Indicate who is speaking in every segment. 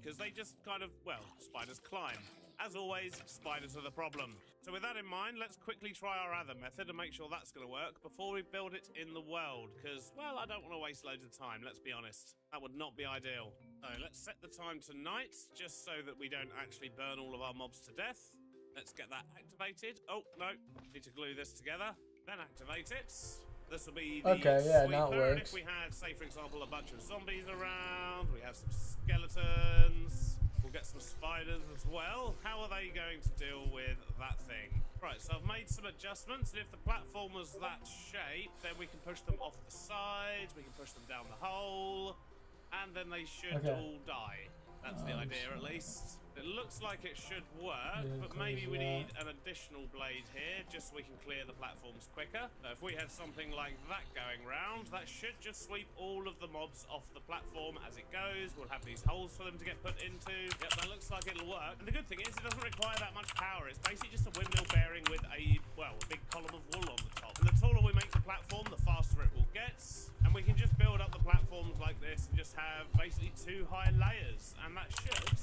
Speaker 1: because they just kind of, well, spiders climb. As always, spiders are the problem. So with that in mind, let's quickly try our other method and make sure that's going to work before we build it in the world, because, well, I don't want to waste loads of time, let's be honest. That would not be ideal. So let's set the time to night, just so that we don't actually burn all of our mobs to death. Let's get that activated. Oh, no, need to glue this together, then activate it. This will be the sweeper, and if we had, say, for example, a bunch of zombies around, we have some skeletons, we'll get some spiders as well. How are they going to deal with that thing? Right, so I've made some adjustments, and if the platform was that shape, then we can push them off the sides, we can push them down the hole, and then they should all die. That's the idea, at least. It looks like it should work, but maybe we need an additional blade here just so we can clear the platforms quicker. Now, if we had something like that going round, that should just sweep all of the mobs off the platform as it goes. We'll have these holes for them to get put into. Yep, that looks like it'll work. And the good thing is it doesn't require that much power. It's basically just a windmill bearing with a big column of wool on the top. And the taller we make the platform, the faster it will get. And we can just build up the platforms like this and just have basically 2 high layers. And that should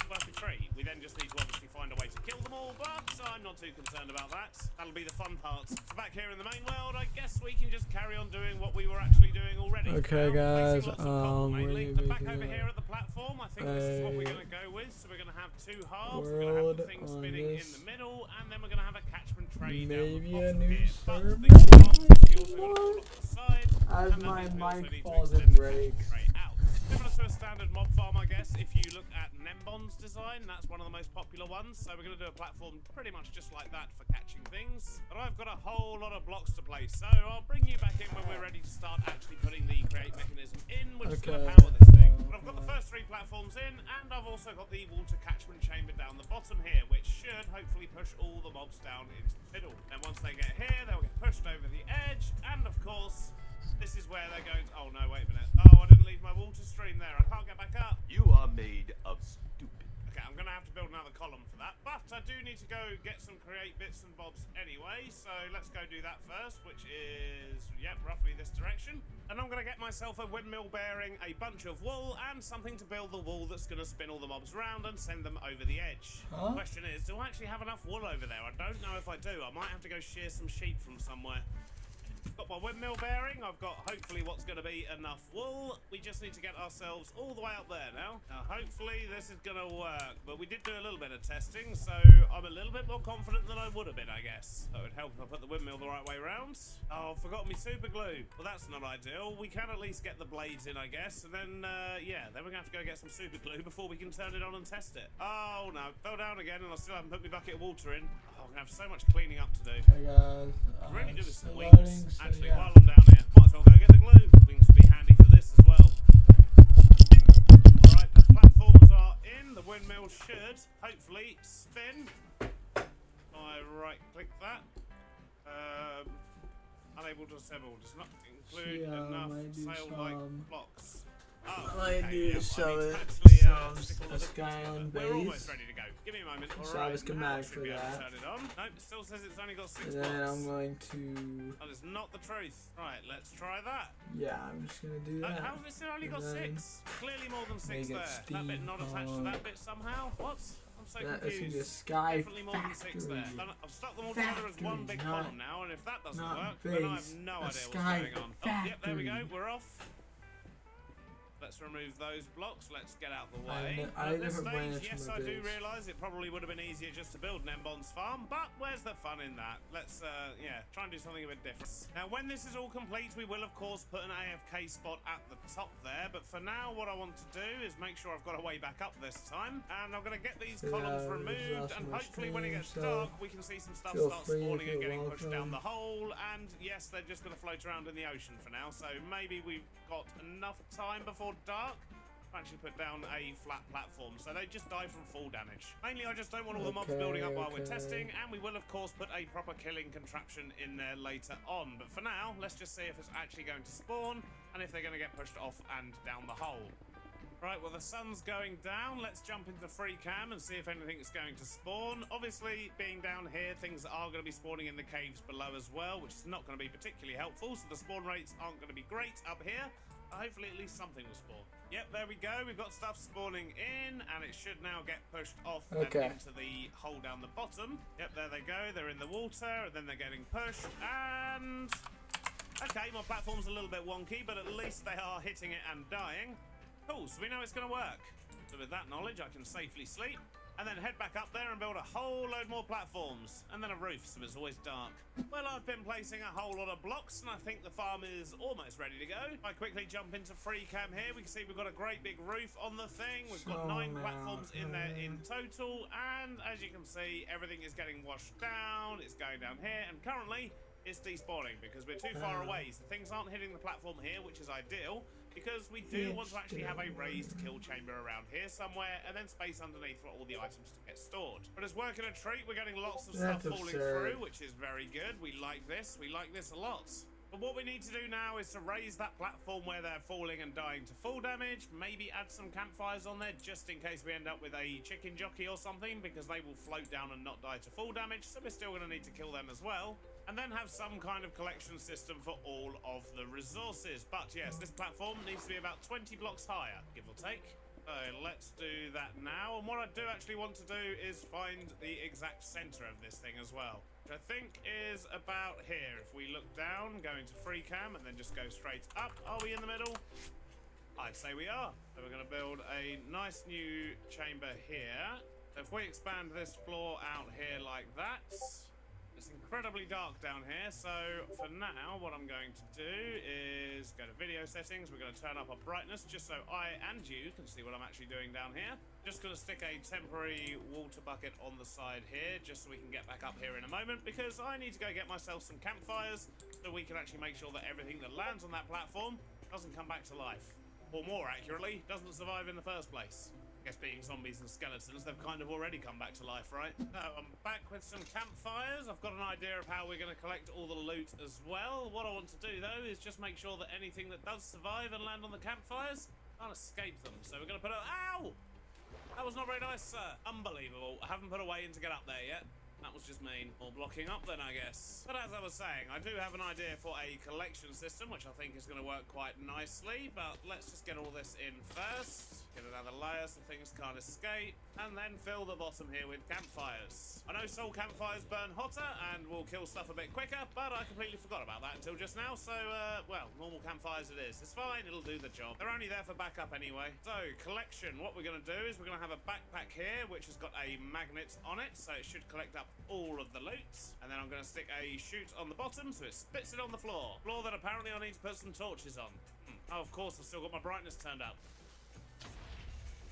Speaker 1: work a treat. We then just need to obviously find a way to kill them all, but I'm not too concerned about that. That'll be the fun part. So back here in the main world, I guess we can just carry on doing what we were actually doing already.
Speaker 2: Okay, guys,
Speaker 1: back over here at the platform, I think this is what we're going to go with. So we're going to have 2 halves. We're going to have the thing spinning in the middle, and then we're going to have a catchment tray down the bottom here. But the also got to pull off the side,
Speaker 2: as
Speaker 1: and
Speaker 2: my mic
Speaker 1: falls
Speaker 2: and breaks.
Speaker 1: Similar to a standard mob farm, I guess, if you look at Nembon's design, that's one of the most popular ones. So we're going to do a platform pretty much just like that for catching things. But I've got a whole lot of blocks to place, so I'll bring you back in when we're ready to start actually putting the create mechanism in, which is going to power this thing. But I've got the first 3 platforms in, and I've also got the water catchment chamber down the bottom here, which should hopefully push all the mobs down into the middle. And once they get here, they'll get pushed over the edge, and of course, this is where they're going to... Oh, no, wait a minute. Oh, I didn't leave my water stream there. I can't get back up.
Speaker 3: You are made of stupid.
Speaker 1: Okay, I'm going to have to build another column for that. But I do need to go get some create bits and bobs anyway. So let's go do that first, which is, yep, roughly this direction. And I'm going to get myself a windmill bearing, a bunch of wool, and something to build the wool that's going to spin all the mobs around and send them over the edge. The question is, do I actually have enough wool over there? I don't know if I do. I might have to go shear some sheep from somewhere. Got my windmill bearing, I've got hopefully what's going to be enough wool. We just need to get ourselves all the way up there now. Now hopefully this is going to work, but we did do a little bit of testing, so I'm a little bit more confident than I would have been, I guess. That would help if I put the windmill the right way around. Oh, forgot me super glue. Well, that's not ideal. We can at least get the blades in, I guess, and then, yeah, then we're going to have to go get some super glue before we can turn it on and test it. Oh, no, fell down again, and I still haven't put my bucket of water in. Oh, I'm going to have so much cleaning up to do.
Speaker 2: Hey guys,
Speaker 1: I really do this in weeks. Actually, while I'm down here, might as well go get the glue. Things will be handy for this as well. Alright, the platforms are in. The windmill should hopefully spin. I right click that. Unable to assemble. Does not include enough sail-like blocks. Oh,
Speaker 2: I need to show it a Skyland base.
Speaker 1: We're almost ready to go. Give me a moment.
Speaker 2: So I have a schematic for that.
Speaker 1: Turn it on. Nope, it still says it's only got 6 blocks.
Speaker 2: And then I'm going to...
Speaker 1: That is not the truth. Right, let's try that.
Speaker 2: Yeah, I'm just going to do that.
Speaker 1: How has it only got 6? Clearly more than 6 there. That bit not attached to that bit somehow. What? I'm so confused.
Speaker 2: Be a sky
Speaker 1: Definitely more than 6 there. I've stuck them all together as one big column now, and if that doesn't work, then I have no idea what's going on. Oh, yep, there we go. We're off. Let's remove those blocks. Let's get out the way. At this stage, yes, I do realise it probably would have been easier just to build Nembon's farm, but where's the fun in that? Let's, yeah, try and do something a bit different. Now, when this is all complete, we will, of course, put an AFK spot at the top there, but for now, what I want to do is make sure I've got a way back up this time, and I'm going to get these columns removed, and hopefully when it gets dark, we can see some stuff start spawning and getting pushed down the hole, and yes, they're just going to float around in the ocean for now, so maybe we've got enough time before dark to actually put down a flat platform, so they just die from fall damage. Mainly, I just don't want all the mobs building up while we're testing, and we will, of course, put a proper killing contraption in there later on. But for now, let's just see if it's actually going to spawn, and if they're going to get pushed off and down the hole. Right, well, the sun's going down. Let's jump into free cam and see if anything's going to spawn. Obviously, being down here, things are going to be spawning in the caves below as well, which is not going to be particularly helpful, so the spawn rates aren't going to be great up here. hopefully at least something will spawn. Yep, there we go. We've got stuff spawning in, and it should now get pushed off and into the hole down the bottom. Yep, there they go. They're in the water, and then they're getting pushed, and... Okay, my platform's a little bit wonky, but at least they are hitting it and dying. Cool, so we know it's going to work. So with that knowledge, I can safely sleep, and then head back up there and build a whole load more platforms, and then a roof so it's always dark. Well, I've been placing a whole lot of blocks, and I think the farm is almost ready to go. If I quickly jump into free cam here, we can see we've got a great big roof on the thing. We've got 9 platforms in there in total, and as you can see, everything is getting washed down. It's going down here, and currently it's despawning because we're too far away, so things aren't hitting the platform here, which is ideal. Because we do want to actually have a raised kill chamber around here somewhere, and then space underneath for all the items to get stored. But it's working a treat. We're getting lots of stuff falling through, which is very good. We like this. We like this a lot. But what we need to do now is to raise that platform where they're falling and dying to full damage. Maybe add some campfires on there just in case we end up with a chicken jockey or something, because they will float down and not die to full damage. So we're still going to need to kill them as well. And then have some kind of collection system for all of the resources. But yes, this platform needs to be about 20 blocks higher, give or take. So let's do that now. And what I do actually want to do is find the exact center of this thing as well, which I think is about here. If we look down, go into free cam, and then just go straight up. Are we in the middle? I'd say we are. So we're going to build a nice new chamber here. So if we expand this floor out here like that, it's incredibly dark down here, so for now what I'm going to do is go to video settings. We're going to turn up our brightness just so I and you can see what I'm actually doing down here. Just going to stick a temporary water bucket on the side here just so we can get back up here in a moment, because I need to go get myself some campfires so we can actually make sure that everything that lands on that platform doesn't come back to life, or more accurately, doesn't survive in the first place. I guess being zombies and skeletons, they've kind of already come back to life, right? So I'm back with some campfires. I've got an idea of how we're going to collect all the loot as well. What I want to do, though, is just make sure that anything that does survive and land on the campfires can't escape them. So we're going to put a... Ow! That was not very nice, sir. Unbelievable. I haven't put a way in to get up there yet. That was just mean. Or blocking up then, I guess. But as I was saying, I do have an idea for a collection system, which I think is going to work quite nicely. But let's just get all this in first. Get another layer so things can't escape. And then fill the bottom here with campfires. I know soul campfires burn hotter and will kill stuff a bit quicker, but I completely forgot about that until just now. So, well, normal campfires it is. It's fine. It'll do the job. They're only there for backup anyway. So, collection. What we're going to do is we're going to have a backpack here, which has got a magnet on it. So it should collect up all of the loot. And then I'm going to stick a chute on the bottom so it spits it on the floor. Floor that apparently I need to put some torches on. Oh, of course, I've still got my brightness turned up.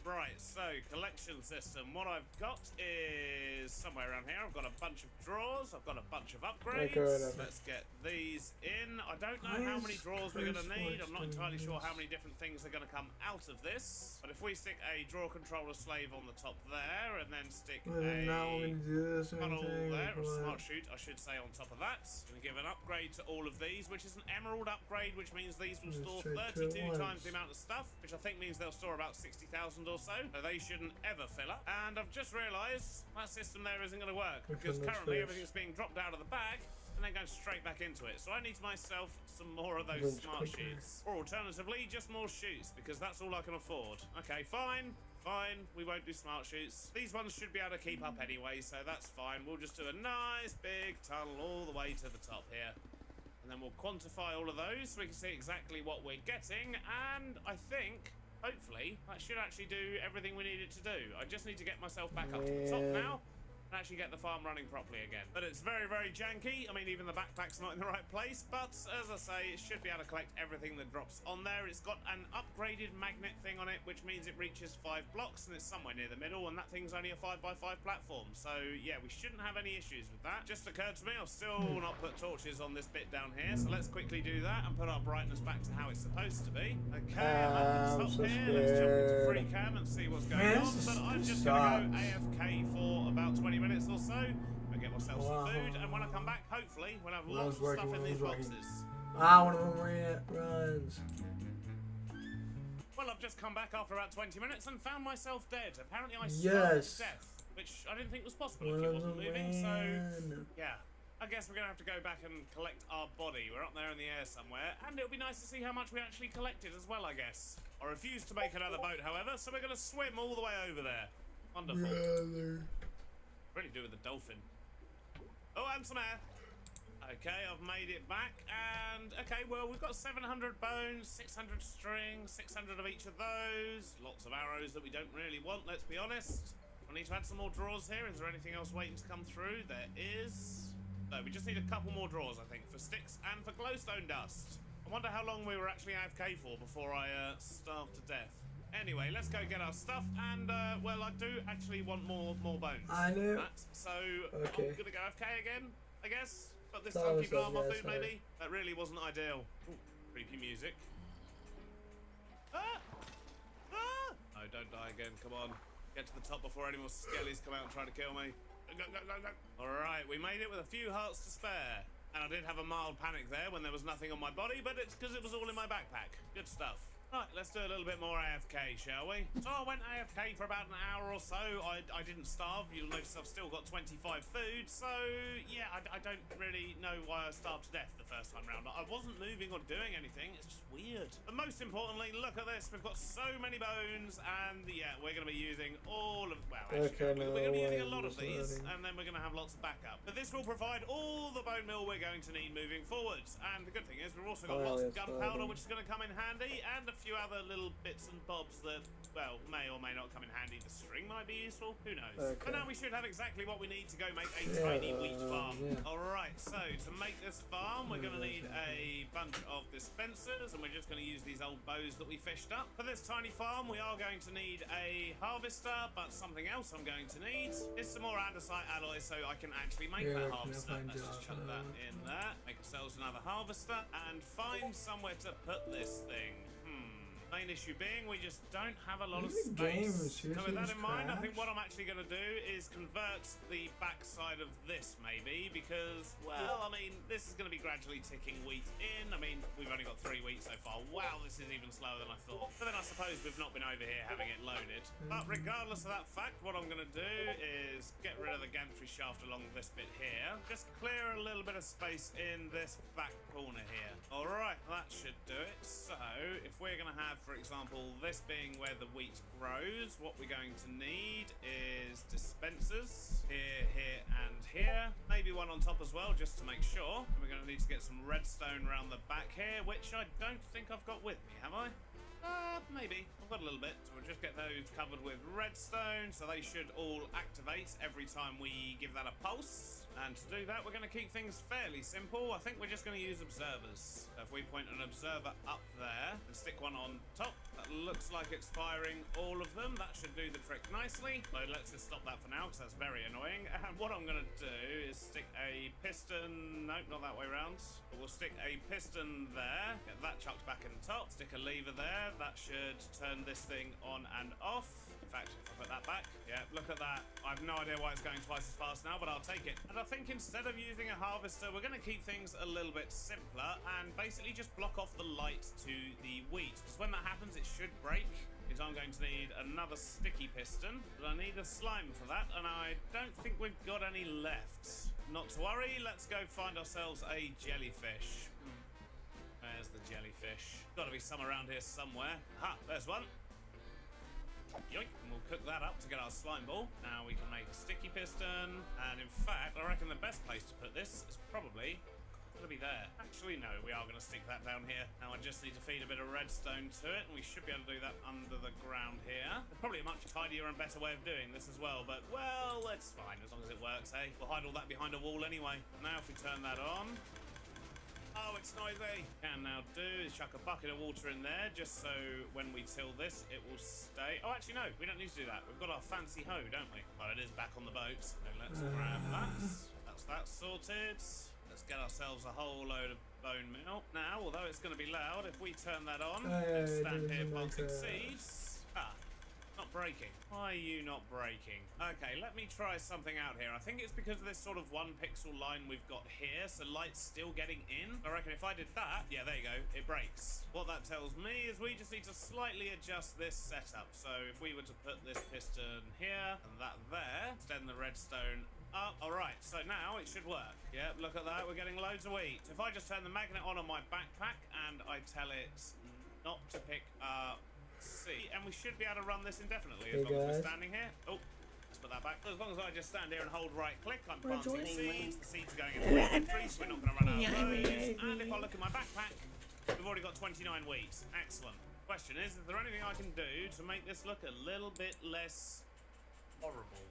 Speaker 1: Right, so collection system. What I've got is somewhere around here. I've got a bunch of drawers. I've got a bunch of upgrades. Let's get these in. I don't know how many drawers we're going to need. I'm not entirely sure how many different things are going to come out of this. But if we stick a drawer controller slave on the top there, and then stick a tunnel there, or smart chute, I should say, on top of that. I'm going to give an upgrade to all of these, which is an emerald upgrade, which means these will store 32 times the amount of stuff, which I think means they'll store about 60,000 or so they shouldn't ever fill up. And I've just realised that system there isn't going to work, because currently everything's being dropped out of the bag and then goes straight back into it. So I need myself some more of those smart chutes, or alternatively just more chutes, because that's all I can afford. Okay, fine, we won't do smart chutes. These ones should be able to keep up anyway, so that's fine. We'll just do a nice big tunnel all the way to the top here, and then we'll quantify all of those so we can see exactly what we're getting. And I think, hopefully, that should actually do everything we need it to do. I just need to get myself back up to the top now and actually get the farm running properly again. But it's very, very janky. I mean, even the backpack's not in the right place. But as I say, it should be able to collect everything that drops on there. It's got an upgraded magnet thing on it, which means it reaches 5 blocks, and it's somewhere near the middle, and that thing's only a 5x5 platform. So yeah, we shouldn't have any issues with that. Just occurred to me, I've still not put torches on this bit down here, so let's quickly do that and put our brightness back to how it's supposed to be. Okay, I'm at the top here. Let's jump into free cam and see what's going on. But I'm just gonna go AFK for about 20 minutes or so and get myself some food, and when I come back, hopefully we'll have lots of stuff in these boxes.
Speaker 2: One of them runs.
Speaker 1: Well, I've just come back after about 20 minutes and found myself dead. Apparently I starved to death, which I didn't think was possible if he wasn't moving, so yeah. I guess we're gonna have to go back and collect our body. We're up there in the air somewhere, and it'll be nice to see how much we actually collected as well, I guess. I refuse to make another boat, however, so we're gonna swim all the way over there. Wonderful. Really do with the dolphin. Oh, and some air. Okay, I've made it back, and okay, well, we've got 700 bones, 600 strings, 600 of each of those. Lots of arrows that we don't really want, let's be honest. I need to add some more drawers here. Is there anything else waiting to come through? There is. No, we just need a couple more drawers, I think, for sticks and for glowstone dust. I wonder how long we were actually AFK for before I starved to death. Anyway, let's go get our stuff, and well, I do actually want more bones.
Speaker 2: I know.
Speaker 1: So
Speaker 2: Okay.
Speaker 1: I'm gonna go AFK again, I guess. But this
Speaker 2: That
Speaker 1: time
Speaker 2: was
Speaker 1: keep an eye on my
Speaker 2: yeah,
Speaker 1: food,
Speaker 2: sorry.
Speaker 1: maybe. That really wasn't ideal. Ooh, creepy music. Ah! Ah! No, don't die again. Come on, get to the top before any more skellies come out and try to kill me. Go, go, go, go. All right, we made it with a few hearts to spare. And I did have a mild panic there when there was nothing on my body, but it's because it was all in my backpack. Good stuff. Right, let's do a little bit more AFK, shall we? So I went AFK for about an hour or so. I didn't starve. You'll notice I've still got 25 food. So, yeah, I don't really know why I starved to death the first time round. I wasn't moving or doing anything. It's just weird. But most importantly, look at this. We've got so many bones, and yeah, we're going to be using all of... Well, actually, we're going to be using a lot of these, and then we're going to have lots of backup. But this will provide all the bone meal we're going to need moving forwards. And the good thing is we've also got lots of gunpowder, which is going to come in handy, and a few other little bits and bobs that, well, may or may not come in handy. The string might be useful. Who knows?
Speaker 2: Okay.
Speaker 1: But now we should have exactly what we need to go make a tiny wheat farm.
Speaker 2: Yeah.
Speaker 1: All right, so to make this farm, we're going to need a bunch of dispensers, and we're just going to use these old bows that we fished up. For this tiny farm, we are going to need a harvester, but something else I'm going to need is some more andesite alloy so I can actually make that harvester. Let's just chuck that in there. Make ourselves another harvester and find somewhere to put this thing. Main issue being we just don't have a lot of space. So with that in mind, I think what I'm actually going to do is convert the backside of this maybe because, well, I mean, this is going to be gradually ticking wheat in. I mean, we've only got 3 wheat so far. Wow, this is even slower than I thought. But then I suppose we've not been over here having it loaded. But regardless of that fact, what I'm going to do is get rid of the gantry shaft along this bit here. Just clear a little bit of space in this back corner here. All right, that should do it. So if we're going to have, for example, this being where the wheat grows, what we're going to need is dispensers here, here, and here. Maybe one on top as well, just to make sure. And we're going to need to get some redstone around the back here, which I don't think I've got with me, have I? Maybe. I've got a little bit. So we'll just get those covered with redstone, so they should all activate every time we give that a pulse. And to do that, we're going to keep things fairly simple. I think we're just going to use observers. So if we point an observer up there and stick one on top, that looks like it's firing all of them. That should do the trick nicely. So let's just stop that for now, because that's very annoying. And what I'm going to do is stick a piston... Nope, not that way around. But we'll stick a piston there. Get that chucked back in the top. Stick a lever there. That should turn this thing on and off. In fact, if I put that back, yeah, look at that. I have no idea why it's going twice as fast now, but I'll take it. And I think instead of using a harvester, we're going to keep things a little bit simpler and basically just block off the light to the wheat. Because when that happens, it should break. Because I'm going to need another sticky piston, but I need a slime for that, and I don't think we've got any left. Not to worry, let's go find ourselves a jellyfish. There's the jellyfish. Got to be some around here somewhere. Aha, there's one. Yoink, and we'll cook that up to get our slime ball. Now we can make a sticky piston, and in fact, I reckon the best place to put this is probably going to be there. Actually, no, we are going to stick that down here. Now I just need to feed a bit of redstone to it, and we should be able to do that under the ground here. There's probably a much tidier and better way of doing this as well, but, well, it's fine as long as it works, eh? We'll hide all that behind a wall anyway. Now if we turn that on... Oh, it's noisy. Can now do is chuck a bucket of water in there just so when we till this, it will stay. Oh, actually, no, we don't need to do that. We've got our fancy hoe, don't we? Well, it is back on the boat. So let's grab that. That's that sorted. Let's get ourselves a whole load of bone meal. Now, although it's going to be loud, if we turn that on and stand here planting seeds. Not breaking. Why are you not breaking? Okay, let me try something out here. I think it's because of this sort of 1 pixel line we've got here, so light's still getting in. I reckon if I did that, yeah, there you go, it breaks. What that tells me is we just need to slightly adjust this setup. So if we were to put this piston here and that there, extend the redstone Oh, alright, so now it should work. Yep, look at that, we're getting loads of wheat. If I just turn the magnet on my backpack and I tell it not to pick up seed, and we should be able to run this indefinitely as long as we're standing here. Oh, let's put that back. As long as I just stand here and hold right click, I'm planting seeds. The seeds are going into inventory, so we're not going to run out of those. And if I look at my backpack, we've already got 29 wheat. Excellent. Question is there anything I can do to make this look a little bit less horrible?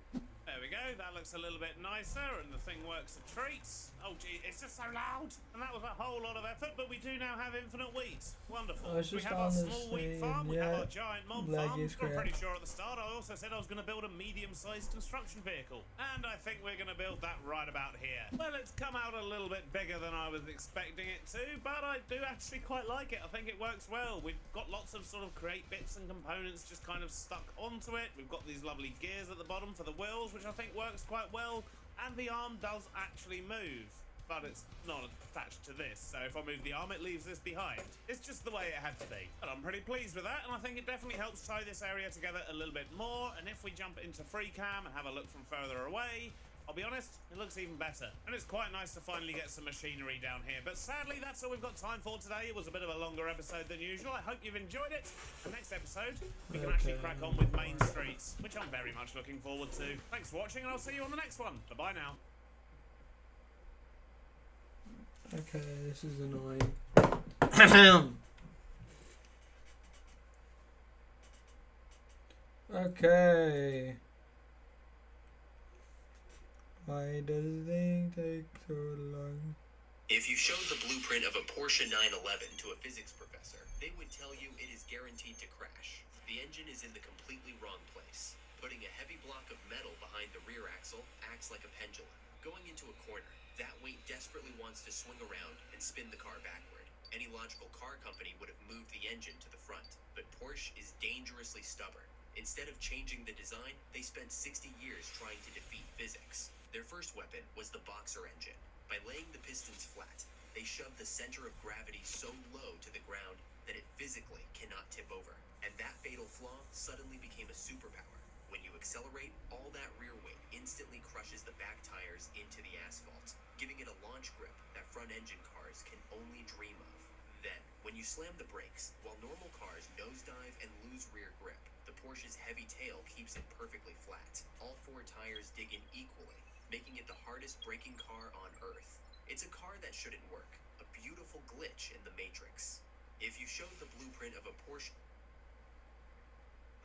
Speaker 1: There we go, that looks a little bit nicer and the thing works a treat. Oh gee, it's just so loud. And that was a whole lot of effort, but we do now have infinite wheat. Wonderful. We have our small wheat farm, we have our giant mob farm. I'm pretty sure at the start I also said I was going to build a medium-sized construction vehicle. And I think we're going to build that right about here. Well, it's come out a little bit bigger than I was expecting it to, but I do actually quite like it. I think it works well. We've got lots of sort of crate bits and components just kind of stuck onto it. We've got these lovely gears at the bottom for the wheels, which I think works quite well, and the arm does actually move, but it's not attached to this, so if I move the arm it leaves this behind. It's just the way it had to be, but I'm pretty pleased with that, and I think it definitely helps tie this area together a little bit more. And if we jump into free cam and have a look from further away, I'll be honest, it looks even better. And it's quite nice to finally get some machinery down here. But sadly, that's all we've got time for today. It was a bit of a longer episode than usual. I hope you've enjoyed it. The next episode, we can actually crack on with Main Streets, which I'm very much looking forward to. Thanks for watching, and I'll see you on the next one. Bye-bye now.
Speaker 2: Okay, this is annoying. Okay. Why does the thing take so long?
Speaker 4: If you showed the blueprint of a Porsche 911 to a physics professor, they would tell you it is guaranteed to crash. The engine is in the completely wrong place. Putting a heavy block of metal behind the rear axle acts like a pendulum. Going into a corner, that weight desperately wants to swing around and spin the car backward. Any logical car company would have moved the engine to the front, but Porsche is dangerously stubborn. Instead of changing the design, they spent 60 years trying to defeat physics. Their first weapon was the Boxer engine. By laying the pistons flat, they shoved the center of gravity so low to the ground that it physically cannot tip over. And that fatal flaw suddenly became a superpower. When you accelerate, all that rear weight instantly crushes the back tires into the asphalt, giving it a launch grip that front-engine cars can only dream of. Then, when you slam the brakes, while normal cars nosedive and lose rear grip, the Porsche's heavy tail keeps it perfectly flat. All four tires dig in equally, making it the hardest braking car on Earth. It's a car that shouldn't work, a beautiful glitch in the Matrix. If you showed the blueprint of a Porsche...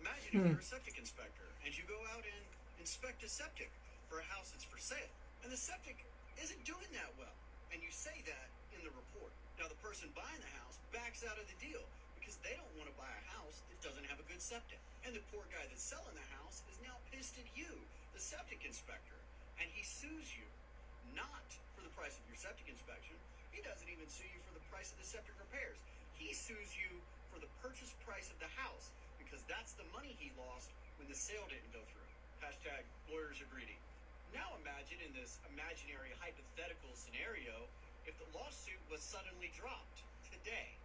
Speaker 5: Imagine if you're a septic inspector and you go out and inspect a septic for a house that's for sale, and the septic isn't doing that well, and you say that in the report. Now the person buying the house backs out of the deal because they don't want to buy a house that doesn't have a good septic. And the poor guy that's selling the house is now pissed at you, the septic inspector, and he sues you, not for the price of your septic inspection. He doesn't even sue you for the price of the septic repairs. He sues you for the purchase price of the house, because that's the money he lost when the sale didn't go through. Hashtag lawyers are greedy. Now imagine in this imaginary hypothetical scenario, if the lawsuit was suddenly dropped today.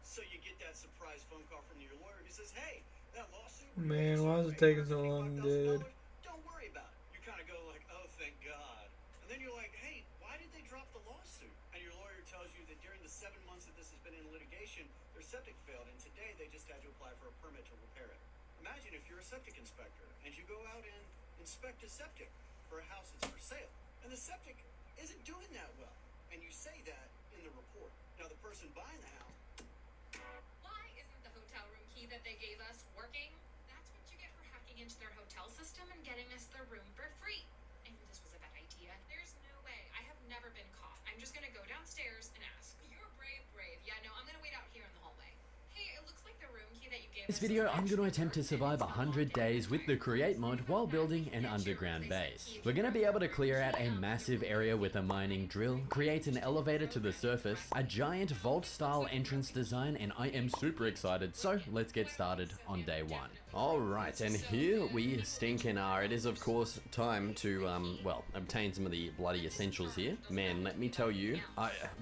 Speaker 5: So you get that surprise phone call from your lawyer who says, hey, that lawsuit...
Speaker 2: Man, why is it taking so long, dude?
Speaker 5: Don't worry about it. You kind of go like, oh, thank God. And then you're like, hey, why did they drop the lawsuit? And your lawyer tells you that during the 7 months that this has been in litigation, their septic failed, and today they just had to apply for a permit to repair it. Imagine if you're a septic inspector and you go out and inspect a septic for a house that's for sale, and the septic isn't doing that well, and you say that in the report. Now the person buying the house...
Speaker 6: Why isn't the hotel room key that they gave us working? That's what you get for hacking into their hotel system and getting us their room for free. I knew this was a bad idea. There's no way. I have never been caught. I'm just gonna go downstairs and ask. You're brave. Yeah, no, I'm gonna wait out here in the hallway. Hey, it looks like the room key that you gave
Speaker 7: In this video, I'm going to attempt to survive 100 days with the Create mod while building an underground base. We're going to be able to clear out a massive area with a mining drill, create an elevator to the surface, a giant vault-style entrance design, and I am super excited, so let's get started on day one. Alright, and here we stinking are. It is of course time to, well, obtain some of the bloody essentials here. Man, let me tell you,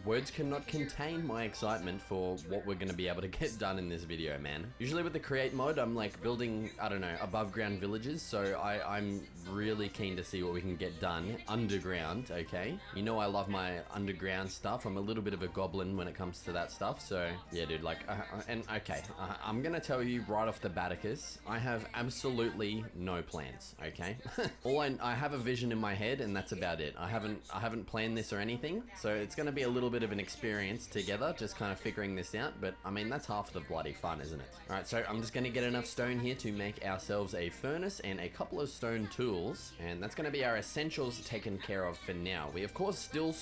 Speaker 7: words cannot contain my excitement for what we're going to be able to get done in this video, man. Usually with the create mode, I'm like building, I don't know, above ground villages, so I'm really keen to see what we can get done underground, okay? You know I love my underground stuff. I'm a little bit of a goblin when it comes to that stuff, so yeah, dude, like, I'm going to tell you right off the Baticus, I have absolutely no plans, okay? I have a vision in my head and that's about it. I haven't planned this or anything, so it's going to be a little bit of an experience together, just kind of figuring this out, but I mean, that's half the bloody fun, isn't it? Alright, so I'm just going to get enough stone here to make ourselves a furnace and a couple of stone tools, and that's going to be our essentials taken care of for now. We of course still...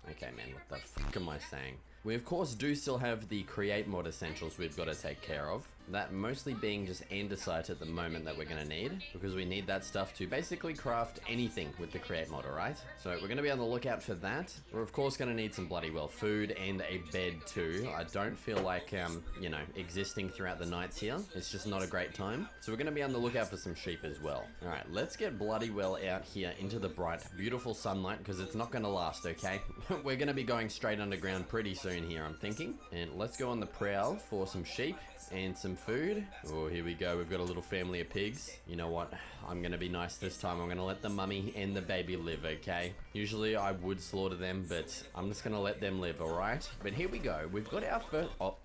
Speaker 7: Okay, man, what the fuck am I saying? We of course do still have the create mod essentials we've got to take care of. That mostly being just andesite at the moment that we're going to need, because we need that stuff to basically craft anything with the create mod, alright? So we're going to be on the lookout for that. We're of course going to need some bloody well food and a bed too. I don't feel like, you know, existing throughout the nights here. It's just not a great time. So we're going to be on the lookout for some sheep as well. Alright, let's get bloody well out here into the bright, beautiful sunlight, because it's not going to last, okay? We're going to be going straight underground pretty soon here, I'm thinking. And let's go on the prowl for some sheep and some food. Oh, here we go. We've got a little family of pigs. You know what? I'm gonna be nice this time. I'm gonna let the mummy and the baby live, okay? Usually I would slaughter them, but I'm just gonna let them live, alright? But here we go. We've got our first... Oh,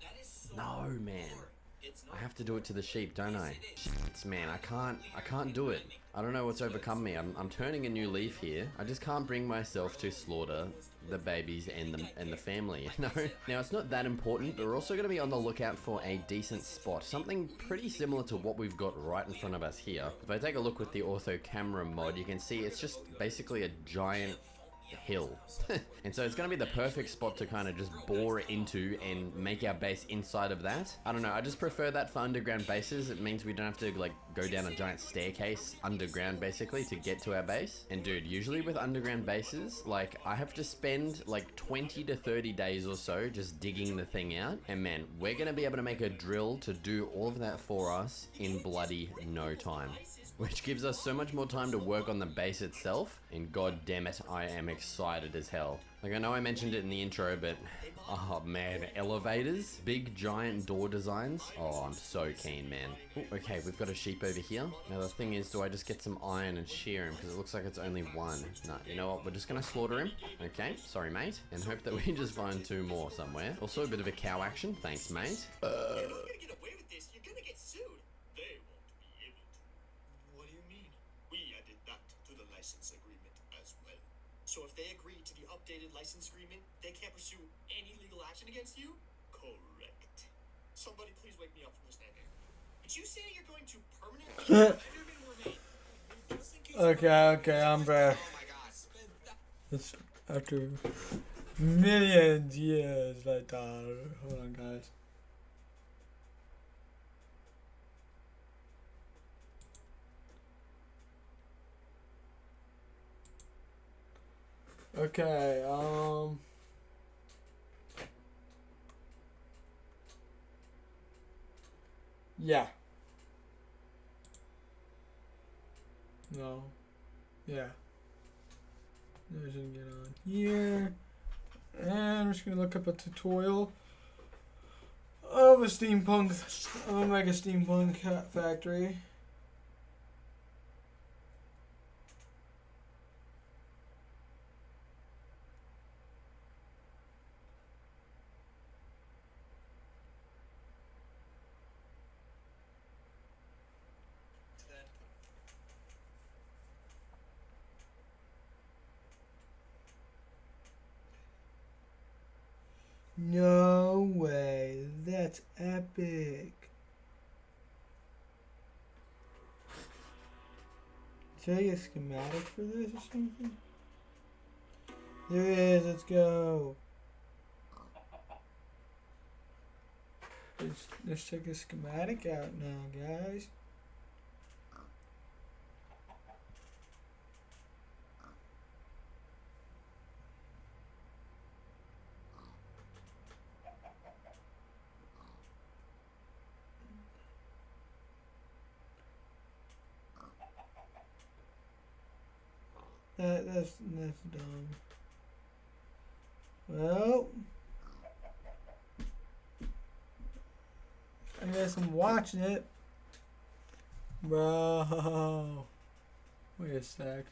Speaker 7: no, man. I have to do it to the sheep, don't I? Shit, man, I can't do it. I don't know what's overcome me. I'm turning a new leaf here. I just can't bring myself to slaughter the babies and the family, you know? Now, it's not that important, but we're also going to be on the lookout for a decent spot. Something pretty similar to what we've got right in front of us here. If I take a look with the ortho camera mod, you can see it's just basically a giant hill. And so it's going to be the perfect spot to kind of just bore into and make our base inside of that. I don't know, I just prefer that for underground bases. It means we don't have to like go down a giant staircase underground basically to get to our base. And dude, usually with underground bases, like I have to spend like 20 to 30 days or so just digging the thing out. And man, we're going to be able to make a drill to do all of that for us in bloody no time, which gives us so much more time to work on the base itself, and god damn it, I am excited as hell. Like, I know I mentioned it in the intro, but oh man, elevators, big giant door designs. Oh, I'm so keen, man. Ooh, okay, we've got a sheep over here. Now the thing is, do I just get some iron and shear him? Because it looks like it's only one. No, you know what, we're just gonna slaughter him. Okay, sorry mate. And hope that we just find two more somewhere. Also a bit of a cow action, thanks mate.
Speaker 5: You're not gonna get away with this. You're gonna get sued. They won't be able to. What do you mean? We added that to the license agreement as well. So if they agree to the updated license agreement, they can't pursue any legal action against you? Correct. Somebody please wake me up from this nightmare. Did you say you're going to permanently
Speaker 2: Okay, I'm back.
Speaker 5: Oh my god.
Speaker 2: It's after millions years later. Hold on, guys. Okay, yeah. No. Yeah. There's gonna get on here. And we're just gonna look up a tutorial of a mega steampunk factory. No way, that's epic. Should I get a schematic for this or something? There it is, let's go. Let's check the schematic out now, guys. That's dumb. Well, I guess I'm watching it. Bro. Wait a sec.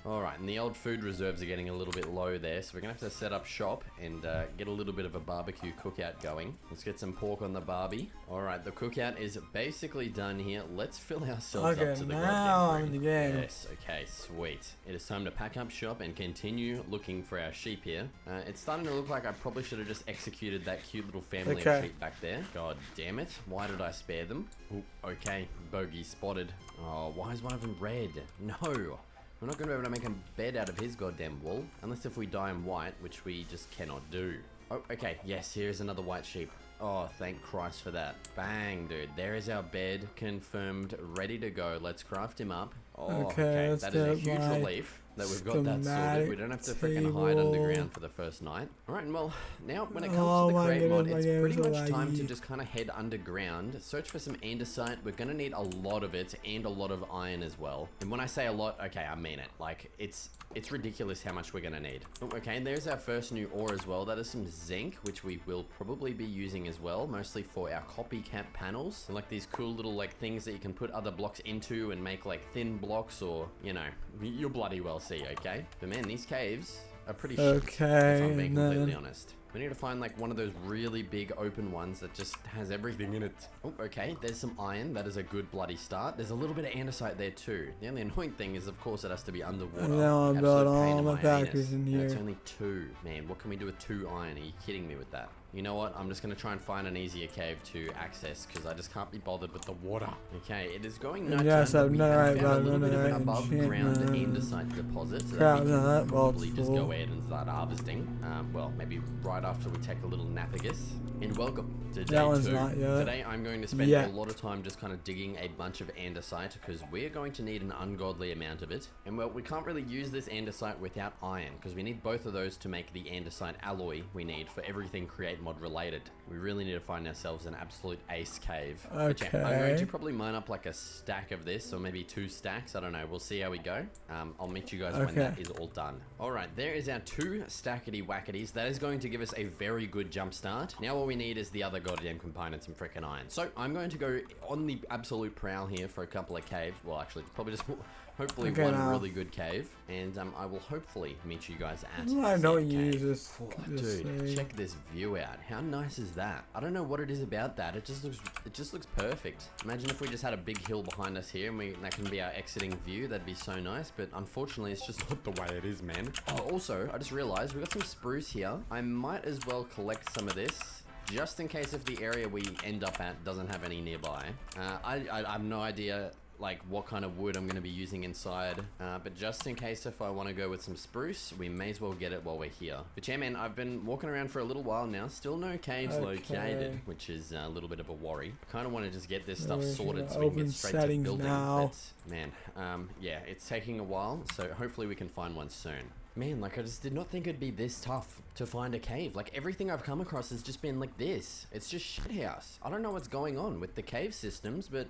Speaker 7: Alright, and the old food reserves are getting a little bit low there, so we're going to have to set up shop and get a little bit of a barbecue cookout going. Let's get some pork on the barbie. Alright, the cookout is basically done here. Let's fill ourselves up to the
Speaker 2: now I'm
Speaker 7: goddamn
Speaker 2: in
Speaker 7: brim.
Speaker 2: the game.
Speaker 7: Yes, okay, sweet. It is time to pack up shop and continue looking for our sheep here. It's starting to look like I probably should have just executed that cute little family
Speaker 2: Okay.
Speaker 7: of sheep back there. God damn it. Why did I spare them? Ooh, okay, bogey spotted. Oh, why is one of them red? No. We're not going to be able to make a bed out of his goddamn wool, unless if we dye him white, which we just cannot do. Oh, okay, yes, here's another white sheep. Oh, thank Christ for that. Bang, dude. There is our bed, confirmed, ready to go. Let's craft him up. Oh, okay,
Speaker 2: let's
Speaker 7: that is a
Speaker 2: do
Speaker 7: huge
Speaker 2: my
Speaker 7: relief that we've got that sorted.
Speaker 2: schematic
Speaker 7: We don't have to freaking hide
Speaker 2: table.
Speaker 7: underground for the first night. Alright, and well, now when it comes
Speaker 2: Oh
Speaker 7: to the
Speaker 2: my
Speaker 7: create mod,
Speaker 2: goodness,
Speaker 7: it's
Speaker 2: my
Speaker 7: pretty
Speaker 2: game's so
Speaker 7: much time to
Speaker 2: laggy.
Speaker 7: just kind of head underground, search for some andesite. We're going to need a lot of it and a lot of iron as well. And when I say a lot, okay, I mean it. Like, it's ridiculous how much we're going to need. Oh, okay, and there's our first new ore as well. That is some zinc, which we will probably be using as well, mostly for our copycat panels. They're like these cool little like things that you can put other blocks into and make like thin blocks, or, you know, you'll bloody well see, okay? But man, these caves are pretty shit,
Speaker 2: Okay,
Speaker 7: if I'm being
Speaker 2: and
Speaker 7: completely
Speaker 2: then-
Speaker 7: honest. We need to find like one of those really big open ones that just has everything in it. Oh, okay, there's some iron. That is a good bloody start. There's a little bit of andesite there too. The only annoying thing is, of course, it has to be underwater.
Speaker 2: And now I'm
Speaker 7: Absolute
Speaker 2: building
Speaker 7: pain
Speaker 2: all
Speaker 7: in
Speaker 2: my
Speaker 7: my
Speaker 2: factories
Speaker 7: anus.
Speaker 2: in
Speaker 7: And it's
Speaker 2: here.
Speaker 7: only 2. Man, what can we do with 2 iron? Are you kidding me with that? You know what? I'm just going to try and find an easier cave to access because I just can't be bothered with the water. Okay, it is going no
Speaker 2: Yes,
Speaker 7: time, but
Speaker 2: I've
Speaker 7: we
Speaker 2: never
Speaker 7: have
Speaker 2: had
Speaker 7: found a
Speaker 2: about
Speaker 7: little bit of an
Speaker 2: another
Speaker 7: above ground
Speaker 2: enchantment.
Speaker 7: andesite deposit so
Speaker 2: Crap,
Speaker 7: that we
Speaker 2: no, that
Speaker 7: can
Speaker 2: vault's
Speaker 7: probably just
Speaker 2: full.
Speaker 7: go ahead and start harvesting. Well, maybe right after we take a little napagus. And welcome to day
Speaker 2: That one's
Speaker 7: 2.
Speaker 2: not yet.
Speaker 7: Today I'm going to spend
Speaker 2: Yet.
Speaker 7: a lot of time just kind of digging a bunch of andesite because we're going to need an ungodly amount of it. And well, we can't really use this andesite without iron because we need both of those to make the andesite alloy we need for everything create mod related. We really need to find ourselves an absolute ace cave. But yeah, I'm going to
Speaker 2: Okay.
Speaker 7: probably mine up like a stack of this, or maybe 2 stacks. I don't know. We'll see how we go. I'll meet you guys when that
Speaker 2: Okay.
Speaker 7: is all done. All right, there is our 2 stackety wackities. That is going to give us a very good jump start. Now all we need is the other goddamn components and frickin' iron. So I'm going to go on the absolute prowl here for a couple of caves. Well, actually, probably just hopefully
Speaker 2: Okay,
Speaker 7: one
Speaker 2: now.
Speaker 7: really good cave, and I will hopefully meet you guys at
Speaker 2: I don't
Speaker 7: said
Speaker 2: use
Speaker 7: cave.
Speaker 2: this.
Speaker 7: Oh,
Speaker 2: this
Speaker 7: dude,
Speaker 2: thing.
Speaker 7: check this view out. How nice is that? I don't know what it is about that. It just looks perfect. Imagine if we just had a big hill behind us here, and that can be our exiting view. That'd be so nice. But unfortunately, it's just not the way it is, man. Oh, also, I just realized we got some spruce here. I might as well collect some of this, just in case if the area we end up at doesn't have any nearby. I have no idea like what kind of wood I'm going to be using inside, but just in case if I want to go with some spruce, we may as well get it while we're here. But yeah, man, I've been walking around for a little while now, still no caves located, which is a little bit of a worry. Kind of want to just get this stuff
Speaker 2: Where's
Speaker 7: sorted
Speaker 2: the
Speaker 7: so we can
Speaker 2: open
Speaker 7: get straight to
Speaker 2: settings
Speaker 7: building.
Speaker 2: now?
Speaker 7: But man, yeah, it's taking a while, so hopefully we can find one soon. Man, like I just did not think it'd be this tough to find a cave. Like everything I've come across has just been like this. It's just shithouse. I don't know what's going on with the cave systems, but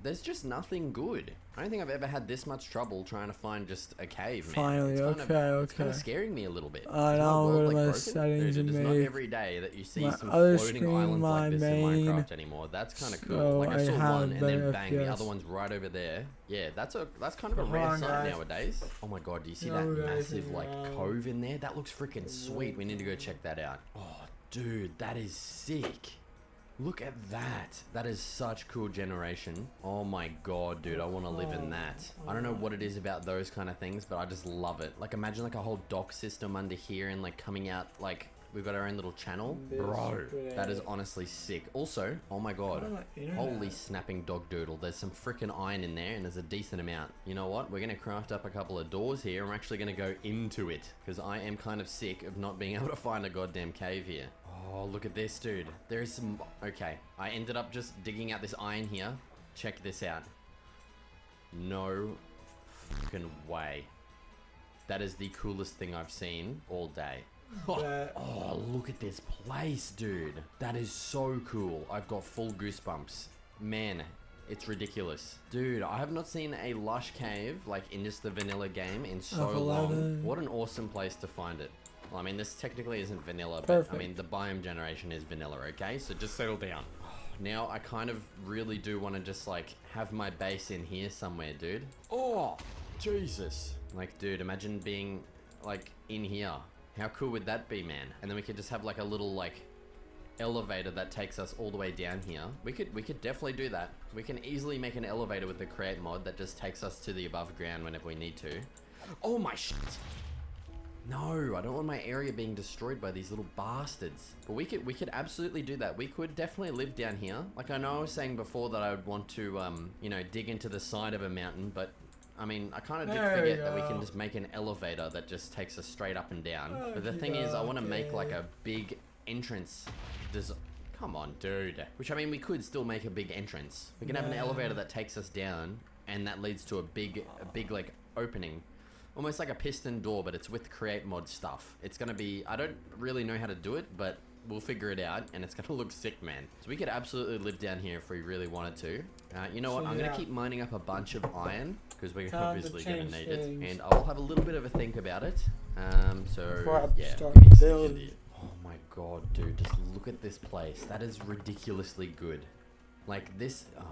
Speaker 7: there's just nothing good. I don't think I've ever had this much trouble trying to find just a cave, man.
Speaker 2: Finally,
Speaker 7: It's
Speaker 2: okay,
Speaker 7: It's kind
Speaker 2: okay.
Speaker 7: of scaring me a little bit.
Speaker 2: I
Speaker 7: Is my
Speaker 2: now
Speaker 7: world,
Speaker 2: go to
Speaker 7: like,
Speaker 2: my
Speaker 7: broken?
Speaker 2: settings
Speaker 7: Dude,
Speaker 2: and
Speaker 7: it is not
Speaker 2: make
Speaker 7: every day that you see
Speaker 2: my
Speaker 7: some
Speaker 2: other
Speaker 7: floating
Speaker 2: screen
Speaker 7: islands
Speaker 2: my
Speaker 7: like this in
Speaker 2: main,
Speaker 7: Minecraft anymore. That's kind of cool.
Speaker 2: so
Speaker 7: Like I
Speaker 2: I
Speaker 7: saw
Speaker 2: have
Speaker 7: one and
Speaker 2: better
Speaker 7: then bang, the
Speaker 2: FPS.
Speaker 7: other one's right over there. Yeah, that's kind of a
Speaker 2: Come
Speaker 7: rare
Speaker 2: on,
Speaker 7: sight
Speaker 2: guys.
Speaker 7: nowadays. Oh my god, do you see
Speaker 2: No,
Speaker 7: that
Speaker 2: guys,
Speaker 7: massive like
Speaker 2: no.
Speaker 7: cove in there? That looks freaking sweet. We need to go check that out. Oh, dude, that is sick. Look at that. That is such cool generation. Oh my god, dude, I want to live in that. I don't know what it is about those kind of things, but I just love it. Like imagine like a whole dock system under here and like coming out like we've got our own little channel. Bro, that is honestly sick. Also, oh my god, holy snapping dog doodle. There's some freaking iron in there and there's a decent amount. You know what? We're going to craft up a couple of doors here. I'm actually going to go into it because I am kind of sick of not being able to find a goddamn cave here. Oh, look at this, dude. There is some... Okay, I ended up just digging out this iron here. Check this out. No fucking way. That is the coolest thing I've seen all day.
Speaker 2: But
Speaker 7: Oh, look at this place, dude. That is so cool. I've got full goosebumps. Man, it's ridiculous. Dude, I have not seen a lush cave like in just the vanilla game in so
Speaker 2: Of
Speaker 7: long.
Speaker 2: 11.
Speaker 7: What an awesome place to find it. Well, I mean, this technically isn't vanilla, but
Speaker 2: Perfect.
Speaker 7: I mean, the biome generation is vanilla, okay? So just settle down. Now, I kind of really do want to just like have my base in here somewhere, dude. Oh, Jesus. Like, dude, imagine being like in here. How cool would that be, man? And then we could just have like a little like elevator that takes us all the way down here. We could definitely do that. We can easily make an elevator with the create mod that just takes us to the above ground whenever we need to. Oh my shit. No, I don't want my area being destroyed by these little bastards. But we could absolutely do that. We could definitely live down here. Like I know I was saying before that I would want to you know, dig into the side of a mountain, but I mean, I kind of did
Speaker 2: There
Speaker 7: forget
Speaker 2: we
Speaker 7: that we can
Speaker 2: go.
Speaker 7: just make an elevator that just takes us straight up and down. But the
Speaker 2: Okey
Speaker 7: thing is, I want to make like
Speaker 2: dokey.
Speaker 7: a big entrance. Come on, dude. Which I mean, we could still make a big entrance. We can have an
Speaker 2: Yeah.
Speaker 7: elevator that takes us down, and that leads to a big like opening. Almost like a piston door, but it's with create mod stuff. It's gonna be, I don't really know how to do it, but we'll figure it out, and it's gonna look sick, man. So we could absolutely live down here if we really wanted to. You know what,
Speaker 2: So
Speaker 7: I'm gonna
Speaker 2: yeah.
Speaker 7: keep mining up a bunch of iron, because we're
Speaker 2: Time to
Speaker 7: obviously gonna
Speaker 2: change
Speaker 7: need it.
Speaker 2: things.
Speaker 7: And I'll have a little bit of a think about it. So,
Speaker 2: Before I
Speaker 7: yeah.
Speaker 2: start
Speaker 7: let me see
Speaker 2: building.
Speaker 7: here. Oh my god, dude, just look at this place. That is ridiculously good. Like this, oh.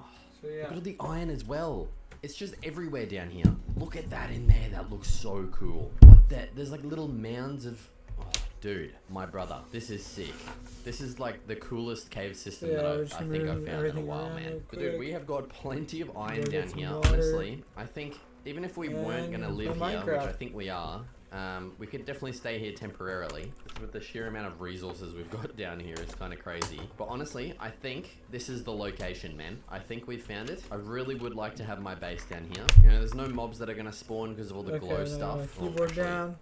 Speaker 2: so yeah.
Speaker 7: Look at the iron as well. It's just everywhere down here. Look at that in there. That looks so cool. What that? There's like little mounds of... Oh, dude, my brother. This is sick. This is like the coolest cave system
Speaker 2: Yeah,
Speaker 7: that
Speaker 2: just
Speaker 7: I think I've
Speaker 2: move
Speaker 7: found in a
Speaker 2: everything
Speaker 7: while,
Speaker 2: around
Speaker 7: man.
Speaker 2: real
Speaker 7: But dude,
Speaker 2: quick.
Speaker 7: we have got plenty of iron
Speaker 2: Go get
Speaker 7: down
Speaker 2: some
Speaker 7: here,
Speaker 2: water.
Speaker 7: honestly. I think even if we weren't
Speaker 2: And
Speaker 7: going to live
Speaker 2: play
Speaker 7: here, which I
Speaker 2: Minecraft.
Speaker 7: think we are, we could definitely stay here temporarily. With the sheer amount of resources we've got down here, it's kind of crazy. But honestly, I think this is the location, man. I think we've found it. I really would like to have my base down here. You know, there's no mobs that are going to spawn because of all the glow
Speaker 2: Okay,
Speaker 7: stuff. Well,
Speaker 2: keyboard
Speaker 7: actually,
Speaker 2: down.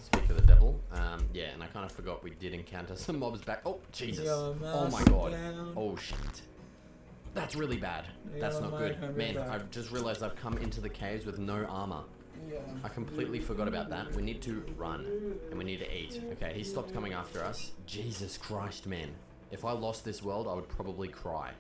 Speaker 7: speak of the devil. Yeah, and I kind of forgot we did encounter some mobs back. Oh, Jesus.
Speaker 2: Yellow
Speaker 7: Oh my
Speaker 2: mouse
Speaker 7: god.
Speaker 2: down.
Speaker 7: Oh, shit. That's really bad. That's
Speaker 2: Yellow
Speaker 7: not good.
Speaker 2: mic,
Speaker 7: Man,
Speaker 2: back.
Speaker 7: I've just realized I've come into the caves with no armor.
Speaker 2: Yeah.
Speaker 7: I completely forgot about that. We need to run, and we need to eat. Okay, he stopped coming after us. Jesus Christ, man. If I lost this world, I would probably cry.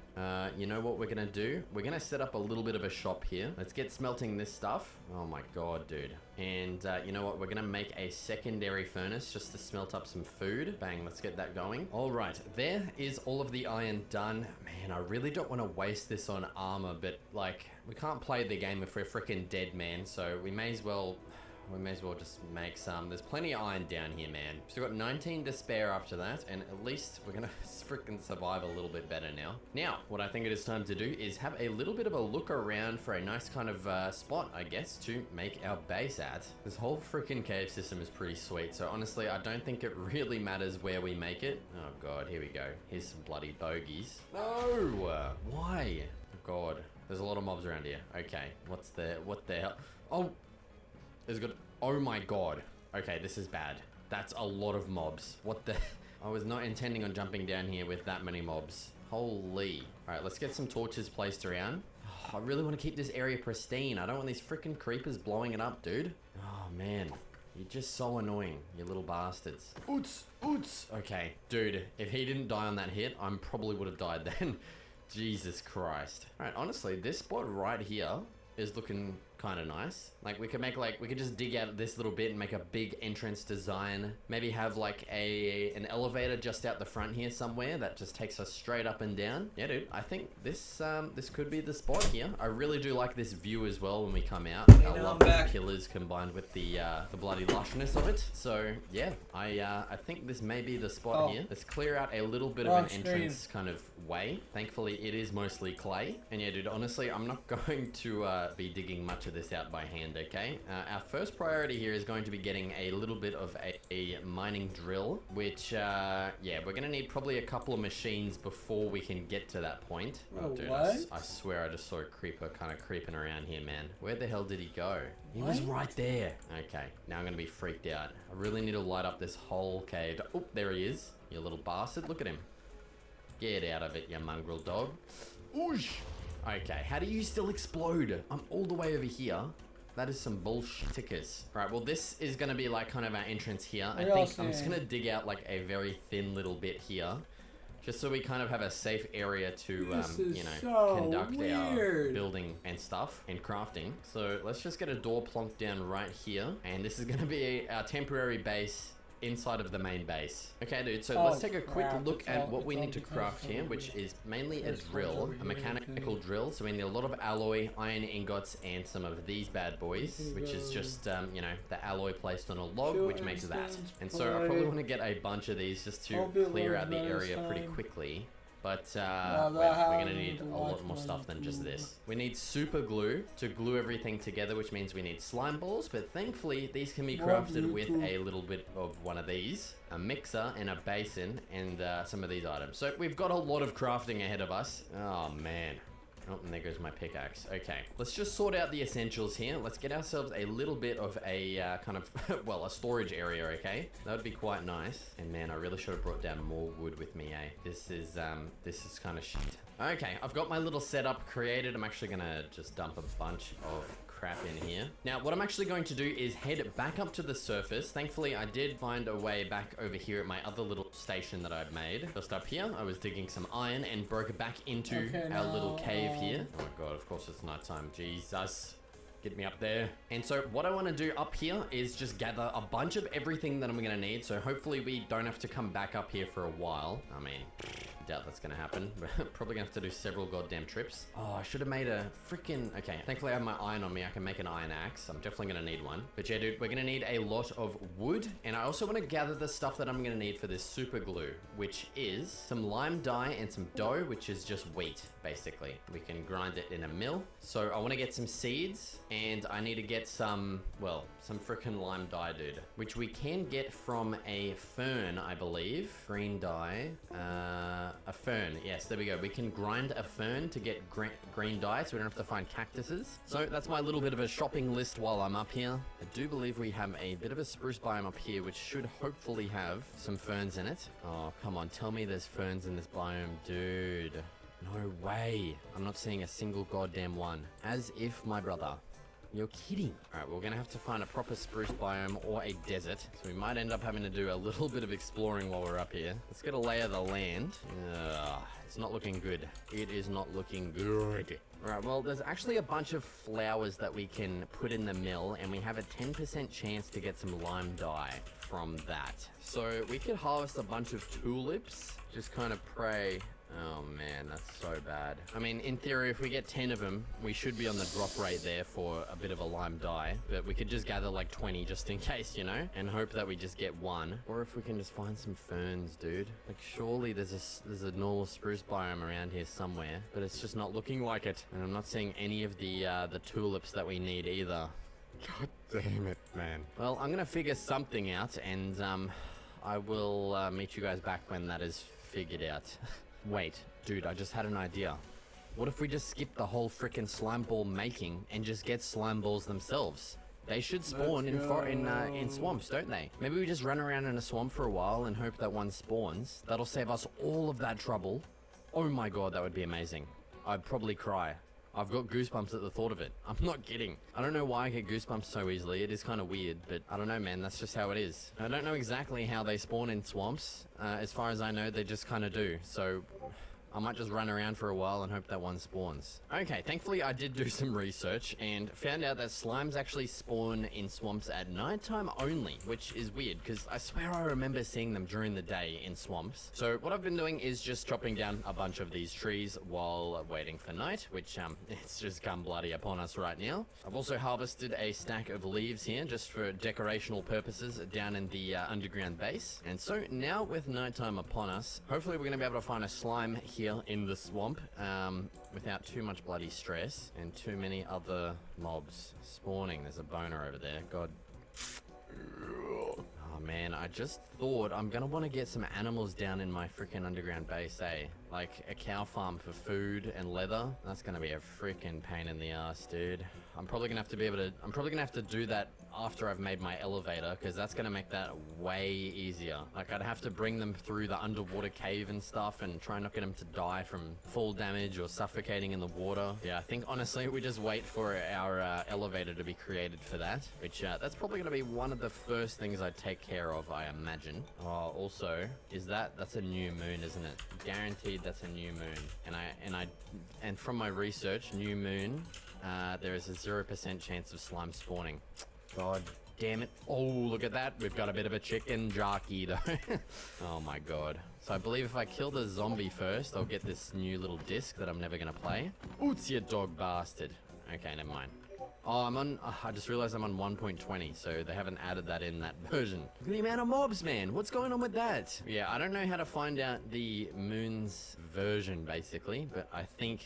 Speaker 7: You know what we're gonna do? We're gonna set up a little bit of a shop here. Let's get smelting this stuff. Oh my god, dude. And you know what? We're gonna make a secondary furnace just to smelt up some food. Bang, let's get that going. All right, there is all of the iron done. Man, I really don't want to waste this on armor, but like, we can't play the game if we're freaking dead, man. So we may as well just make some. There's plenty of iron down here, man. So we've got 19 to spare after that, and at least we're gonna freaking survive a little bit better now. Now, what I think it is time to do is have a little bit of a look around for a nice kind of spot, I guess, to make our base at. This whole freaking cave system is pretty sweet, so honestly, I don't think it really matters where we make it. Oh god, here we go. Here's some bloody bogeys. No! Why? Oh god, there's a lot of mobs around here. Okay, what the hell? Oh! There's good. Oh my god. Okay, this is bad. That's a lot of mobs. What the? I was not intending on jumping down here with that many mobs. Holy. Alright, let's get some torches placed around. Oh, I really want to keep this area pristine. I don't want these freaking creepers blowing it up, dude. Oh man. You're just so annoying, you little bastards. Oots! Oots! Okay, dude, if he didn't die on that hit, I probably would have died then. Jesus Christ. Alright, honestly, this spot right here is looking kind of nice. Like we could just dig out this little bit and make a big entrance design. Maybe have like an elevator just out the front here somewhere that just takes us straight up and down. Yeah, dude, I think this could be the spot here. I really do like this view as well when we come out. I
Speaker 2: now
Speaker 7: love
Speaker 2: I'm back.
Speaker 7: the pillars combined with the bloody lushness of it. So yeah, I think this may be the spot
Speaker 2: Oh.
Speaker 7: here. Let's clear out a little bit
Speaker 2: Wrong
Speaker 7: of an
Speaker 2: screen.
Speaker 7: entrance kind of way. Thankfully, it is mostly clay. And yeah, dude, honestly, I'm not going to be digging much of this out by hand, okay? Our first priority here is going to be getting a little bit of a mining drill, which, yeah, we're gonna need probably a couple of machines before we can get to that point.
Speaker 2: Oh,
Speaker 7: dude,
Speaker 2: what?
Speaker 7: I swear I just saw a creeper kind of creeping around here, man. Where the hell did he go? He was right there. Okay, now I'm gonna be freaked out. I really need to light up this whole cave. Oh, there he is. You little bastard. Look at him. Get out of it, you mongrel dog. Oosh! Okay, how do you still explode? I'm all the way over here. That is some bullshitticus. Right, well this is gonna be like kind of our entrance here. I
Speaker 2: What
Speaker 7: think
Speaker 2: else,
Speaker 7: I'm just
Speaker 2: man?
Speaker 7: gonna dig out like a very thin little bit here. Just so we kind of have a safe area to,
Speaker 2: This is
Speaker 7: you know,
Speaker 2: so
Speaker 7: conduct our
Speaker 2: weird.
Speaker 7: building and stuff and crafting. So let's just get a door plonked down right here. And this is gonna be our temporary base inside of the main base. Okay, dude, so let's take a quick
Speaker 2: crap,
Speaker 7: look
Speaker 2: it's
Speaker 7: at
Speaker 2: all-
Speaker 7: what we
Speaker 2: it's all
Speaker 7: need to
Speaker 2: because
Speaker 7: craft
Speaker 2: of
Speaker 7: here,
Speaker 2: the-
Speaker 7: which is mainly a
Speaker 2: There's
Speaker 7: drill,
Speaker 2: over
Speaker 7: a
Speaker 2: here,
Speaker 7: mechanical
Speaker 2: okay.
Speaker 7: drill. So we need a lot of alloy, iron ingots, and some of these bad boys,
Speaker 2: Okay,
Speaker 7: which is
Speaker 2: go.
Speaker 7: just, you know, the alloy placed on a log,
Speaker 2: Kill
Speaker 7: which makes that.
Speaker 2: instance,
Speaker 7: And so I probably
Speaker 2: play.
Speaker 7: want to get a bunch of these just to
Speaker 2: Hope it
Speaker 7: clear
Speaker 2: loads
Speaker 7: out the
Speaker 2: nice
Speaker 7: area pretty
Speaker 2: time.
Speaker 7: quickly. But
Speaker 2: that
Speaker 7: well, we're
Speaker 2: happened
Speaker 7: gonna need a
Speaker 2: to
Speaker 7: lot
Speaker 2: watch
Speaker 7: more
Speaker 2: my
Speaker 7: stuff than just
Speaker 2: YouTube.
Speaker 7: this. We need super glue to glue everything together, which means we need slime balls, but thankfully these can be
Speaker 2: Love
Speaker 7: crafted with
Speaker 2: YouTube.
Speaker 7: a little bit of one of these, a mixer and a basin, and some of these items. So we've got a lot of crafting ahead of us. Oh man. Oh, and there goes my pickaxe. Okay, let's just sort out the essentials here. Let's get ourselves a little bit of a kind of, well, a storage area, okay? That would be quite nice. And man, I really should have brought down more wood with me, eh? This is kind of shit. Okay, I've got my little setup created. I'm actually gonna just dump a bunch of crap in here. Now, what I'm actually going to do is head back up to the surface. Thankfully, I did find a way back over here at my other little station that I'd made. Just up here, I was digging some iron and broke it back into
Speaker 2: Okay,
Speaker 7: our little
Speaker 2: now,
Speaker 7: cave here. Oh my god, of course it's nighttime. Jesus. Get me up there. And so what I want to do up here is just gather a bunch of everything that I'm going to need. So hopefully we don't have to come back up here for a while. I mean, doubt that's going to happen. We're probably going to have to do several goddamn trips. Oh, I should have made a freaking... Okay, thankfully I have my iron on me. I can make an iron axe. I'm definitely going to need one. But yeah, dude, we're going to need a lot of wood. And I also want to gather the stuff that I'm going to need for this super glue, which is some lime dye and some dough, which is just wheat, basically. We can grind it in a mill. So I want to get some seeds, and I need to get some, well, some freaking lime dye, dude, which we can get from a fern, I believe. Green dye, a fern. Yes, there we go. We can grind a fern to get green dye, so we don't have to find cactuses. So that's my little bit of a shopping list while I'm up here. I do believe we have a bit of a spruce biome up here, which should hopefully have some ferns in it. Oh, come on. Tell me there's ferns in this biome, dude. No way. I'm not seeing a single goddamn one. As if, my brother. You're kidding. Alright, we're gonna have to find a proper spruce biome or a desert. So we might end up having to do a little bit of exploring while we're up here. Let's get a lay of the land. It's not looking good. It is not looking good. Alright, well, there's actually a bunch of flowers that we can put in the mill, and we have a 10% chance to get some lime dye from that. So we could harvest a bunch of tulips. Just kind of pray. Oh man, that's so bad. I mean, in theory, if we get 10 of them, we should be on the drop rate there for a bit of a lime dye. But we could just gather like 20 just in case, you know? And hope that we just get one. Or if we can just find some ferns, dude. Like, surely there's a normal spruce biome around here somewhere. But it's just not looking like it. And I'm not seeing any of the tulips that we need either. God damn it, man. Well, I'm gonna figure something out, and I will meet you guys back when that is figured out. Wait, dude, I just had an idea. What if we just skip the whole frickin' slime ball making and just get slime balls themselves? They should spawn in swamps, don't they? Maybe we just run around in a swamp for a while and hope that one spawns. That'll save us all of that trouble. Oh my god, that would be amazing. I'd probably cry. I've got goosebumps at the thought of it. I'm not kidding. I don't know why I get goosebumps so easily. It is kind of weird, but I don't know, man. That's just how it is. I don't know exactly how they spawn in swamps. As far as I know, they just kind of do. So I might just run around for a while and hope that one spawns. Okay, thankfully I did do some research and found out that slimes actually spawn in swamps at nighttime only, which is weird because I swear I remember seeing them during the day in swamps. So what I've been doing is just chopping down a bunch of these trees while waiting for night, which it's just come bloody upon us right now. I've also harvested a stack of leaves here just for decorational purposes down in the underground base. And so now with nighttime upon us, hopefully we're going to be able to find a slime here in the swamp without too much bloody stress and too many other mobs spawning. There's a boner over there. God. Oh man, I just thought I'm gonna want to get some animals down in my freaking underground base, eh? Like a cow farm for food and leather. That's gonna be a freaking pain in the ass, dude. I'm probably gonna have to do that after I've made my elevator, because that's gonna make that way easier. Like, I'd have to bring them through the underwater cave and stuff and try not get them to die from fall damage or suffocating in the water. Yeah, I think honestly we just wait for our elevator to be created for that, which that's probably gonna be one of the first things I take care of, I imagine. Oh, also, that's a new moon, isn't it? Guaranteed that's a new moon. And from my research, new moon, there is a 0% chance of slime spawning. God damn it. Oh, look at that. We've got a bit of a chicken jockey though. Oh my god. So I believe if I kill the zombie first, I'll get this new little disc that I'm never gonna play. Oots, you dog bastard. Okay, never mind. Oh, I just realized I'm on 1.20, so they haven't added that in that version. Look at the amount of mobs, man. What's going on with that? Yeah, I don't know how to find out the moon's version, basically, but I think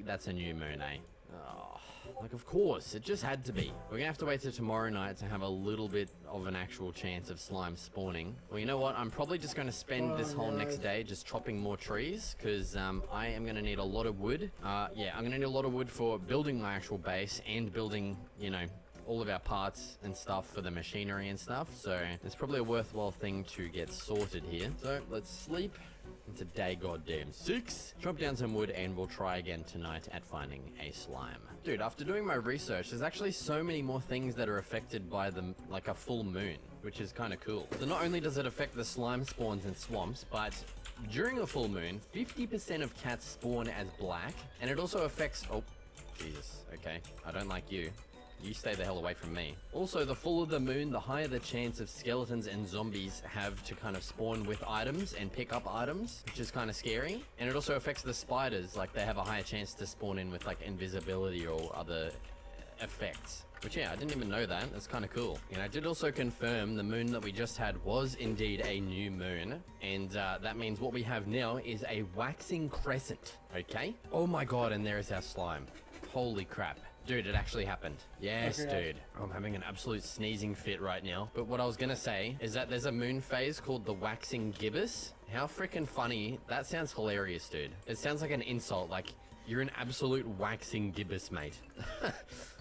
Speaker 7: that's a new moon, eh? Oh, like, of course, it just had to be. We're gonna have to wait till tomorrow night to have a little bit of an actual chance of slime spawning. Well, you know what? I'm probably just gonna spend this whole next day just chopping more trees, because I am gonna need a lot of wood. Yeah, I'm gonna need a lot of wood for building my actual base and building, you know, all of our parts and stuff for the machinery and stuff. So it's probably a worthwhile thing to get sorted here. So let's sleep. It's a day goddamn 6. Chop down some wood and we'll try again tonight at finding a slime. Dude, after doing my research, there's actually so many more things that are affected by like a full moon, which is kind of cool. So not only does it affect the slime spawns in swamps, but during a full moon, 50% of cats spawn as black, and it also affects... Oh, Jesus. Okay, I don't like you. You stay the hell away from me. Also, the fuller the moon, the higher the chance of skeletons and zombies have to kind of spawn with items and pick up items, which is kind of scary. And it also affects the spiders, like they have a higher chance to spawn in with like invisibility or other effects. Which, yeah, I didn't even know that. That's kind of cool. And I did also confirm the moon that we just had was indeed a new moon. And that means what we have now is a waxing crescent, okay? Oh my god, and there is our slime. Holy crap. Dude, it actually happened. Yes, dude. I'm having an absolute sneezing fit right now. But what I was gonna say is that there's a moon phase called the waxing gibbous. How freaking funny. That sounds hilarious, dude. It sounds like an insult, like, you're an absolute waxing gibbous, mate.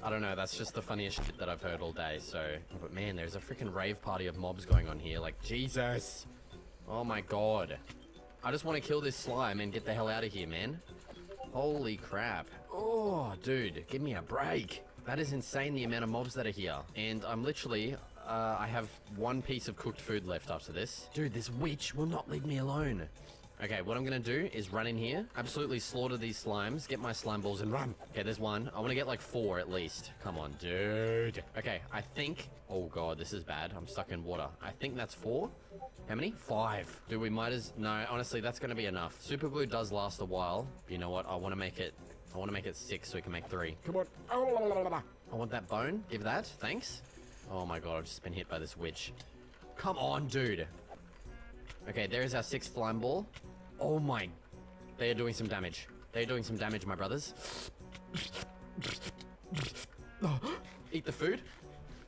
Speaker 7: I don't know, that's just the funniest shit that I've heard all day, so... But man, there's a freaking rave party of mobs going on here, like, Jesus. Oh my god. I just want to kill this slime and get the hell out of here, man. Holy crap. Oh, dude, give me a break. That is insane, the amount of mobs that are here. And I'm literally, I have one piece of cooked food left after this. Dude, this witch will not leave me alone. Okay, what I'm gonna do is run in here, absolutely slaughter these slimes, get my slime balls and run. Okay, there's one. I want to get like 4 at least. Come on, dude. Okay, I think... Oh god, this is bad. I'm stuck in water. I think that's 4. How many? 5. Dude, we might as... No, honestly, that's gonna be enough. Super glue does last a while. You know what? I want to make it 6 so we can make 3. Come on. I want that bone. Give that. Thanks. Oh my god, I've just been hit by this witch. Come on, dude. Okay, there's our 6th slime ball. Oh my... They are doing some damage. They are doing some damage, my brothers. Eat the food.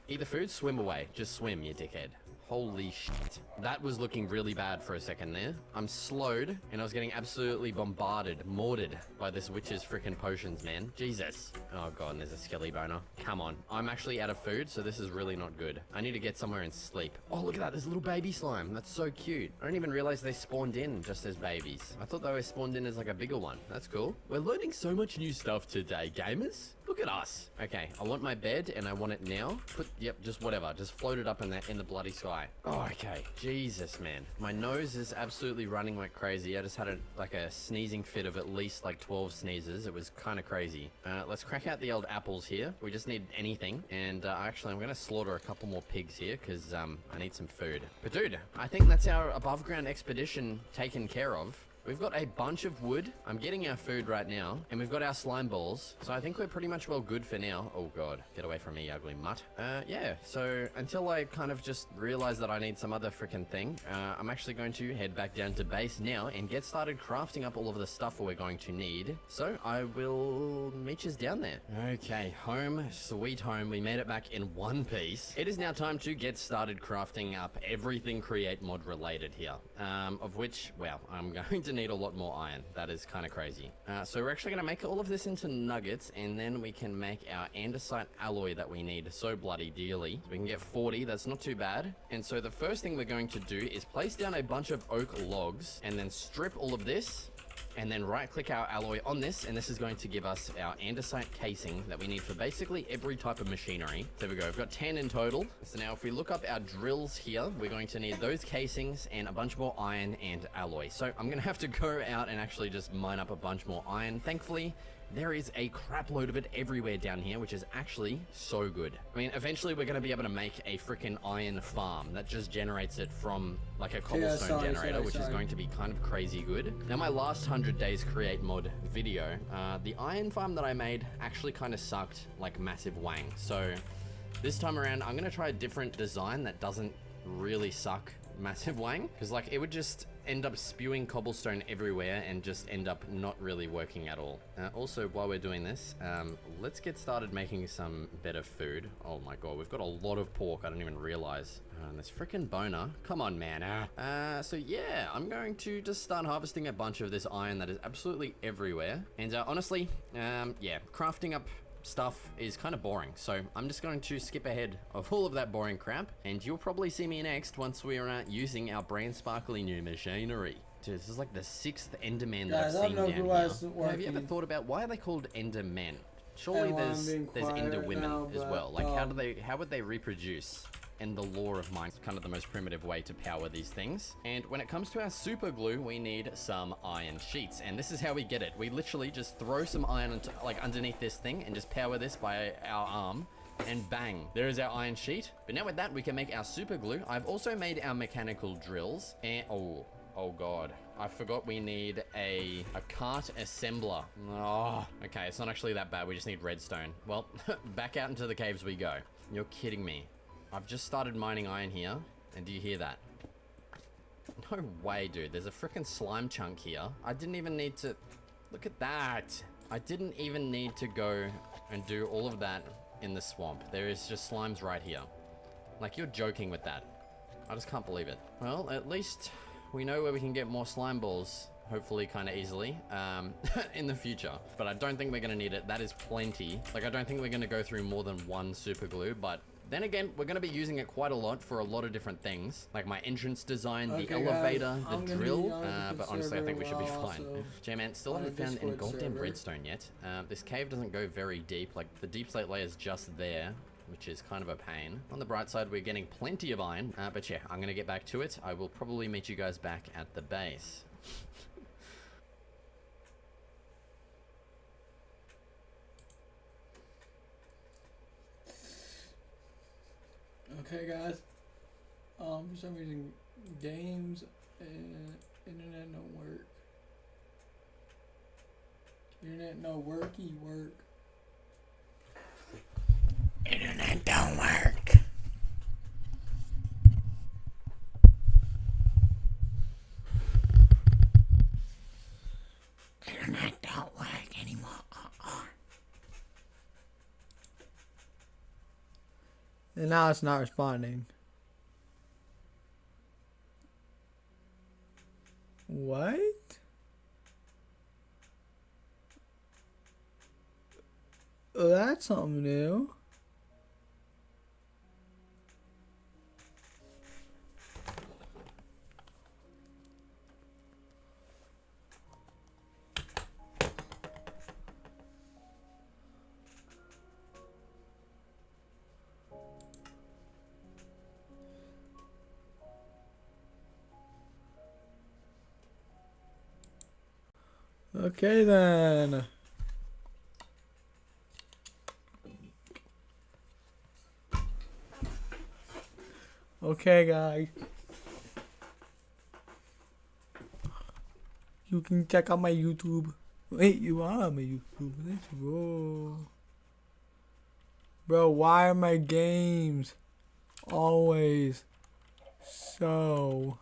Speaker 7: Eat the food, swim away. Just swim, you dickhead. Holy shit. That was looking really bad for a second there. I'm slowed, and I was getting absolutely bombarded, mortared by this witch's freaking potions, man. Jesus. Oh god, and there's a skelly boner. Come on. I'm actually out of food, so this is really not good. I need to get somewhere and sleep. Oh, look at that. There's a little baby slime. That's so cute. I didn't even realize they spawned in just as babies. I thought they were spawned in as like a bigger one. That's cool. We're learning so much new stuff today, gamers. Look at us. Okay, I want my bed, and I want it now. Yep, just whatever. Just float it up in the bloody sky. Oh, okay. Jesus, man. My nose is absolutely running like crazy. I just had a sneezing fit of at least like 12 sneezes. It was kind of crazy. Let's crack out the old apples here. We just need anything. And actually, I'm going to slaughter a couple more pigs here because I need some food. But dude, I think that's our above ground expedition taken care of. we've got a bunch of wood. I'm getting our food right now, and we've got our slime balls. So I think we're pretty much well good for now. Oh god, get away from me, you ugly mutt. Yeah, so until I kind of just realize that I need some other freaking thing, I'm actually going to head back down to base now and get started crafting up all of the stuff we're going to need. So I will meet you down there. Okay, home, sweet home. We made it back in one piece. It is now time to get started crafting up everything Create Mod related here. Of which, well, I'm going to need a lot more iron. That is kind of crazy. So we're actually going to make all of this into nuggets, and then we can make our andesite alloy that we need so bloody dearly. We can get 40, that's not too bad. And so the first thing we're going to do is place down a bunch of oak logs, and then strip all of this, and then right click our alloy on this, and this is going to give us our andesite casing that we need for basically every type of machinery. There we go, we've got 10 in total. So now if we look up our drills here, we're going to need those casings and a bunch more iron and alloy. So I'm gonna have to go out and actually just mine up a bunch more iron. Thankfully, there is a crap load of it everywhere down here, which is actually so good. I mean, eventually we're going to be able to make a freaking iron farm that just generates it from like a cobblestone generator, which is going to be kind of crazy good. Now, my last 100 days Create Mod video, the iron farm that I made actually kind of sucked like massive wang. So this time around, I'm going to try a different design that doesn't really suck massive wang, because like it would just end up spewing cobblestone everywhere and just end up not really working at all. Also, while we're doing this, let's get started making some better food. Oh my god, we've got a lot of pork. I didn't even realize. This freaking boner. Come on, man. So yeah, I'm going to just start harvesting a bunch of this iron that is absolutely everywhere. And honestly, yeah, crafting up stuff is kind of boring, so I'm just going to skip ahead of all of that boring crap, and you'll probably see me next once we're using our brand sparkly new machinery. Dude, this is like the 6th Enderman that I've seen down here. Have you ever thought about why are they called Endermen? Surely there's Ender women as well. Like how would they reproduce? And the lore of mine is kind of the most primitive way to power these things. And when it comes to our super glue, we need some iron sheets, and this is how we get it. We literally just throw some iron into, like underneath this thing and just power this by our arm, and bang, there is our iron sheet. But now with that, we can make our super glue. I've also made our mechanical drills, and oh god, I forgot we need a cart assembler. Oh, okay, it's not actually that bad. We just need redstone. Well, back out into the caves we go. You're kidding me. I've just started mining iron here, and do you hear that? No way, dude. There's a freaking slime chunk here. I didn't even need to... Look at that. I didn't even need to go and do all of that in the swamp. There is just slimes right here. Like, you're joking with that. I just can't believe it. Well, at least we know where we can get more slime balls. Hopefully kind of easily in the future. But I don't think we're going to need it. That is plenty. Like, I don't think we're going to go through more than one super glue, but... Then again, we're going to be using it quite a lot for a lot of different things, like my entrance design, the elevator, the drill, but honestly I think we should be fine. J-Man, still haven't found any goddamn redstone yet. This cave doesn't go very deep, like the deep slate layer is just there, which is kind of a pain. On the bright side, we're getting plenty of iron, but yeah, I'm going to get back to it. I will probably meet you guys back at the base.
Speaker 2: Okay, guys. For some reason, games and internet don't work. Internet no worky work. Internet don't work. Internet don't work anymore. And now it's not responding. What? Oh, that's something new. Okay then. Okay, guys. You can check out my YouTube. Wait, you are on my YouTube. Let's go. Bro, why are my games always so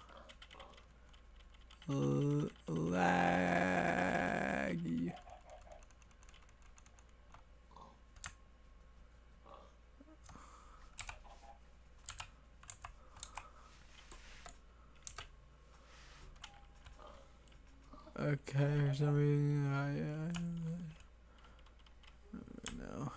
Speaker 2: laggy? Okay, for some reason, no.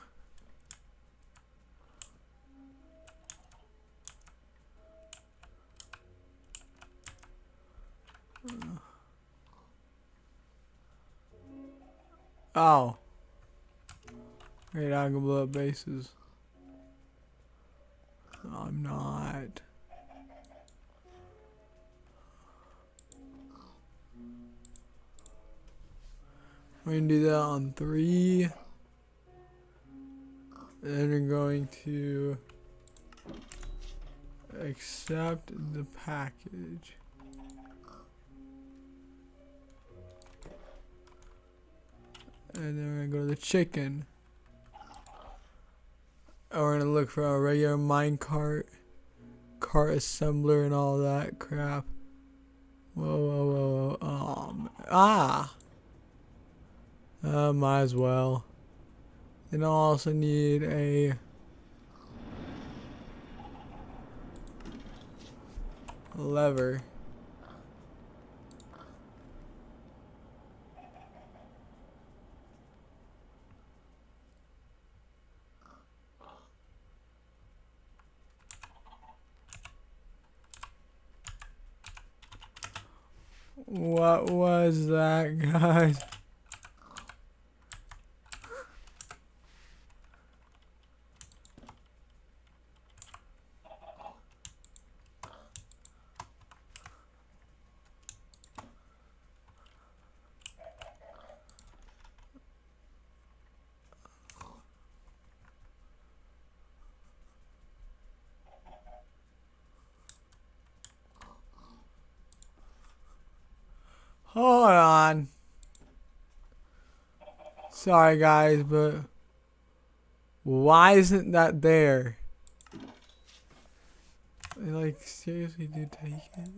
Speaker 2: Oh. Wait, I can blow up bases. No, I'm not. We're gonna do that on 3. Then we're going to accept the package. And then we're gonna go to the chicken. And we're gonna look for a regular minecart, cart assembler, and all that crap. Whoa. Might as well. Then I'll also need a lever. What was that, guys? Hold on. Sorry guys, but why isn't that there? Like, seriously, dude, take it.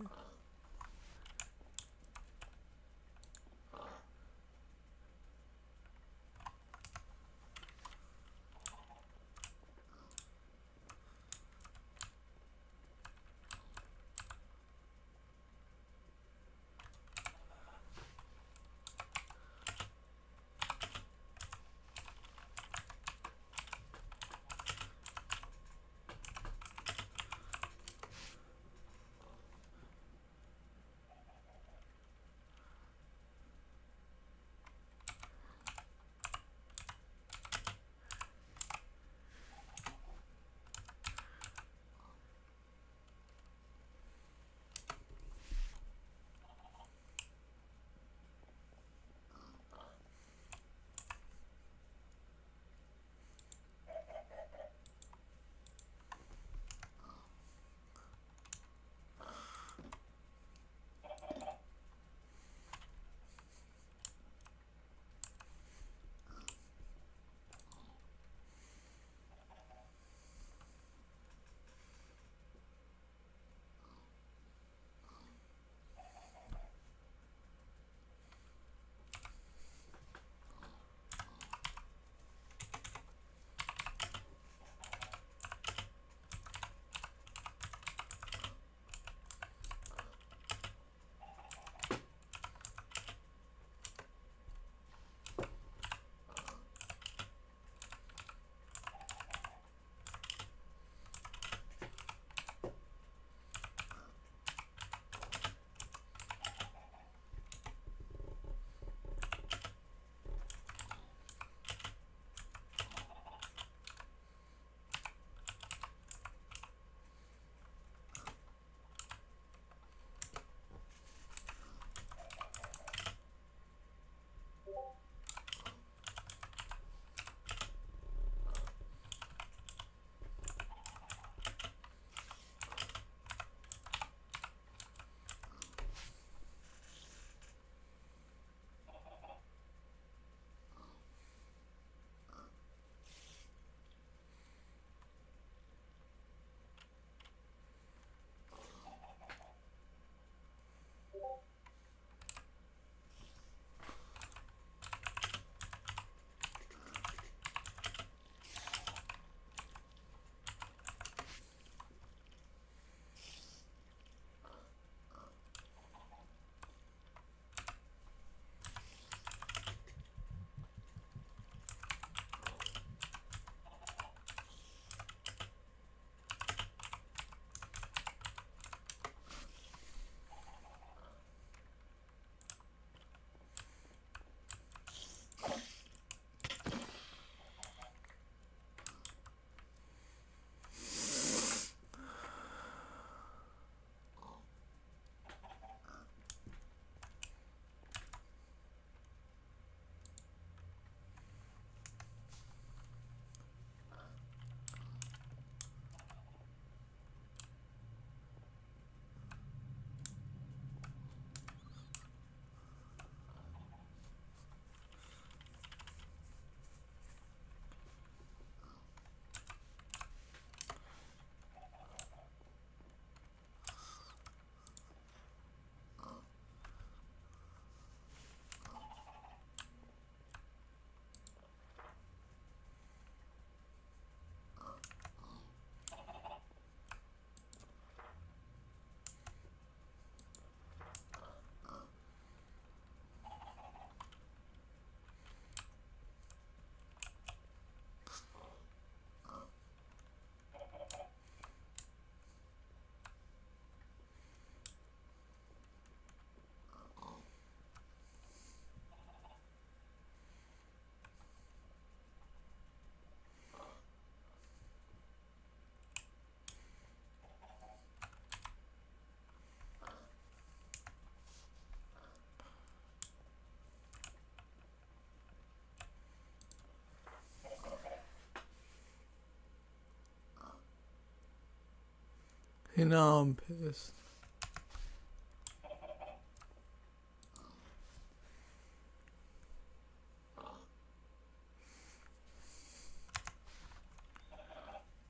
Speaker 2: You know I'm pissed.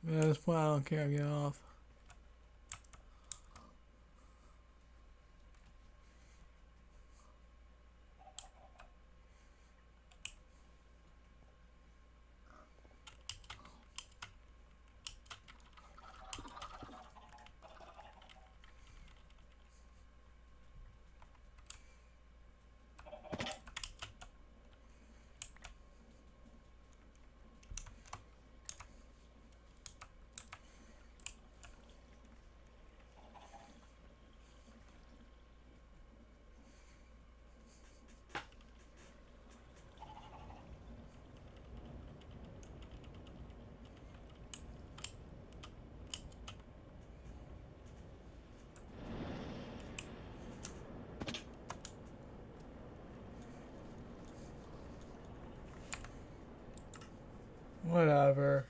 Speaker 2: Man, at this point I don't care, get off. Whatever.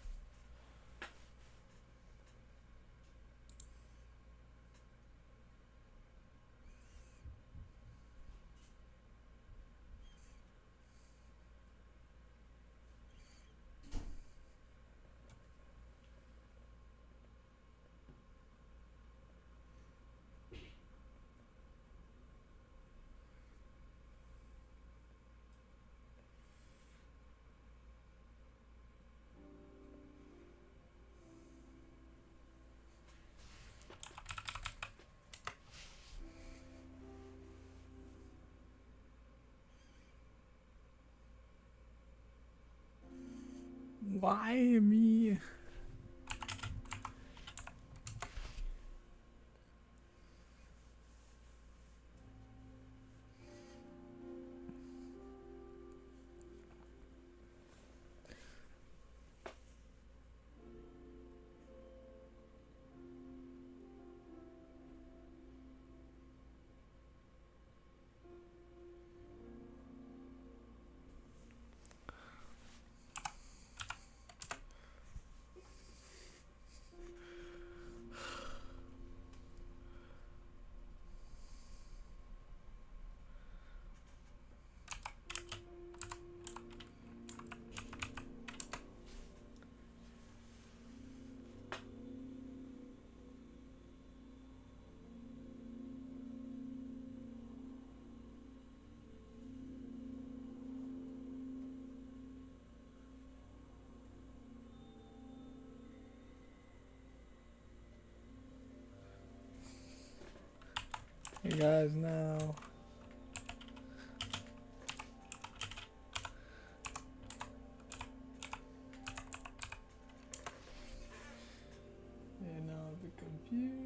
Speaker 2: Why me? You guys know. And I'll be confused.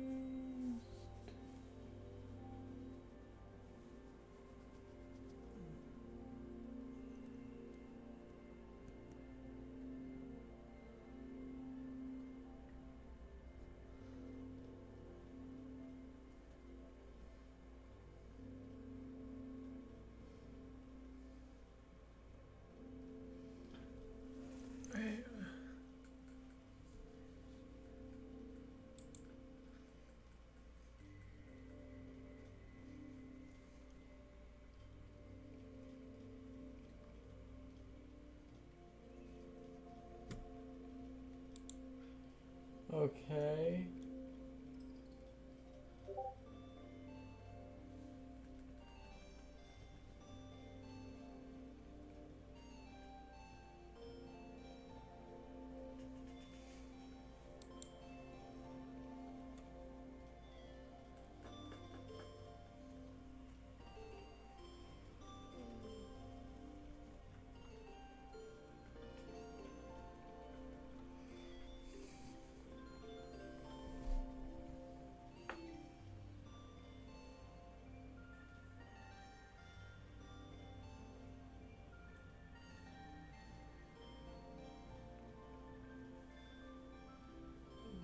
Speaker 2: Okay.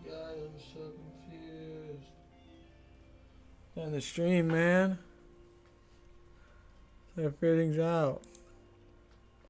Speaker 2: God, I'm so confused. And the stream, man. So I figure things out.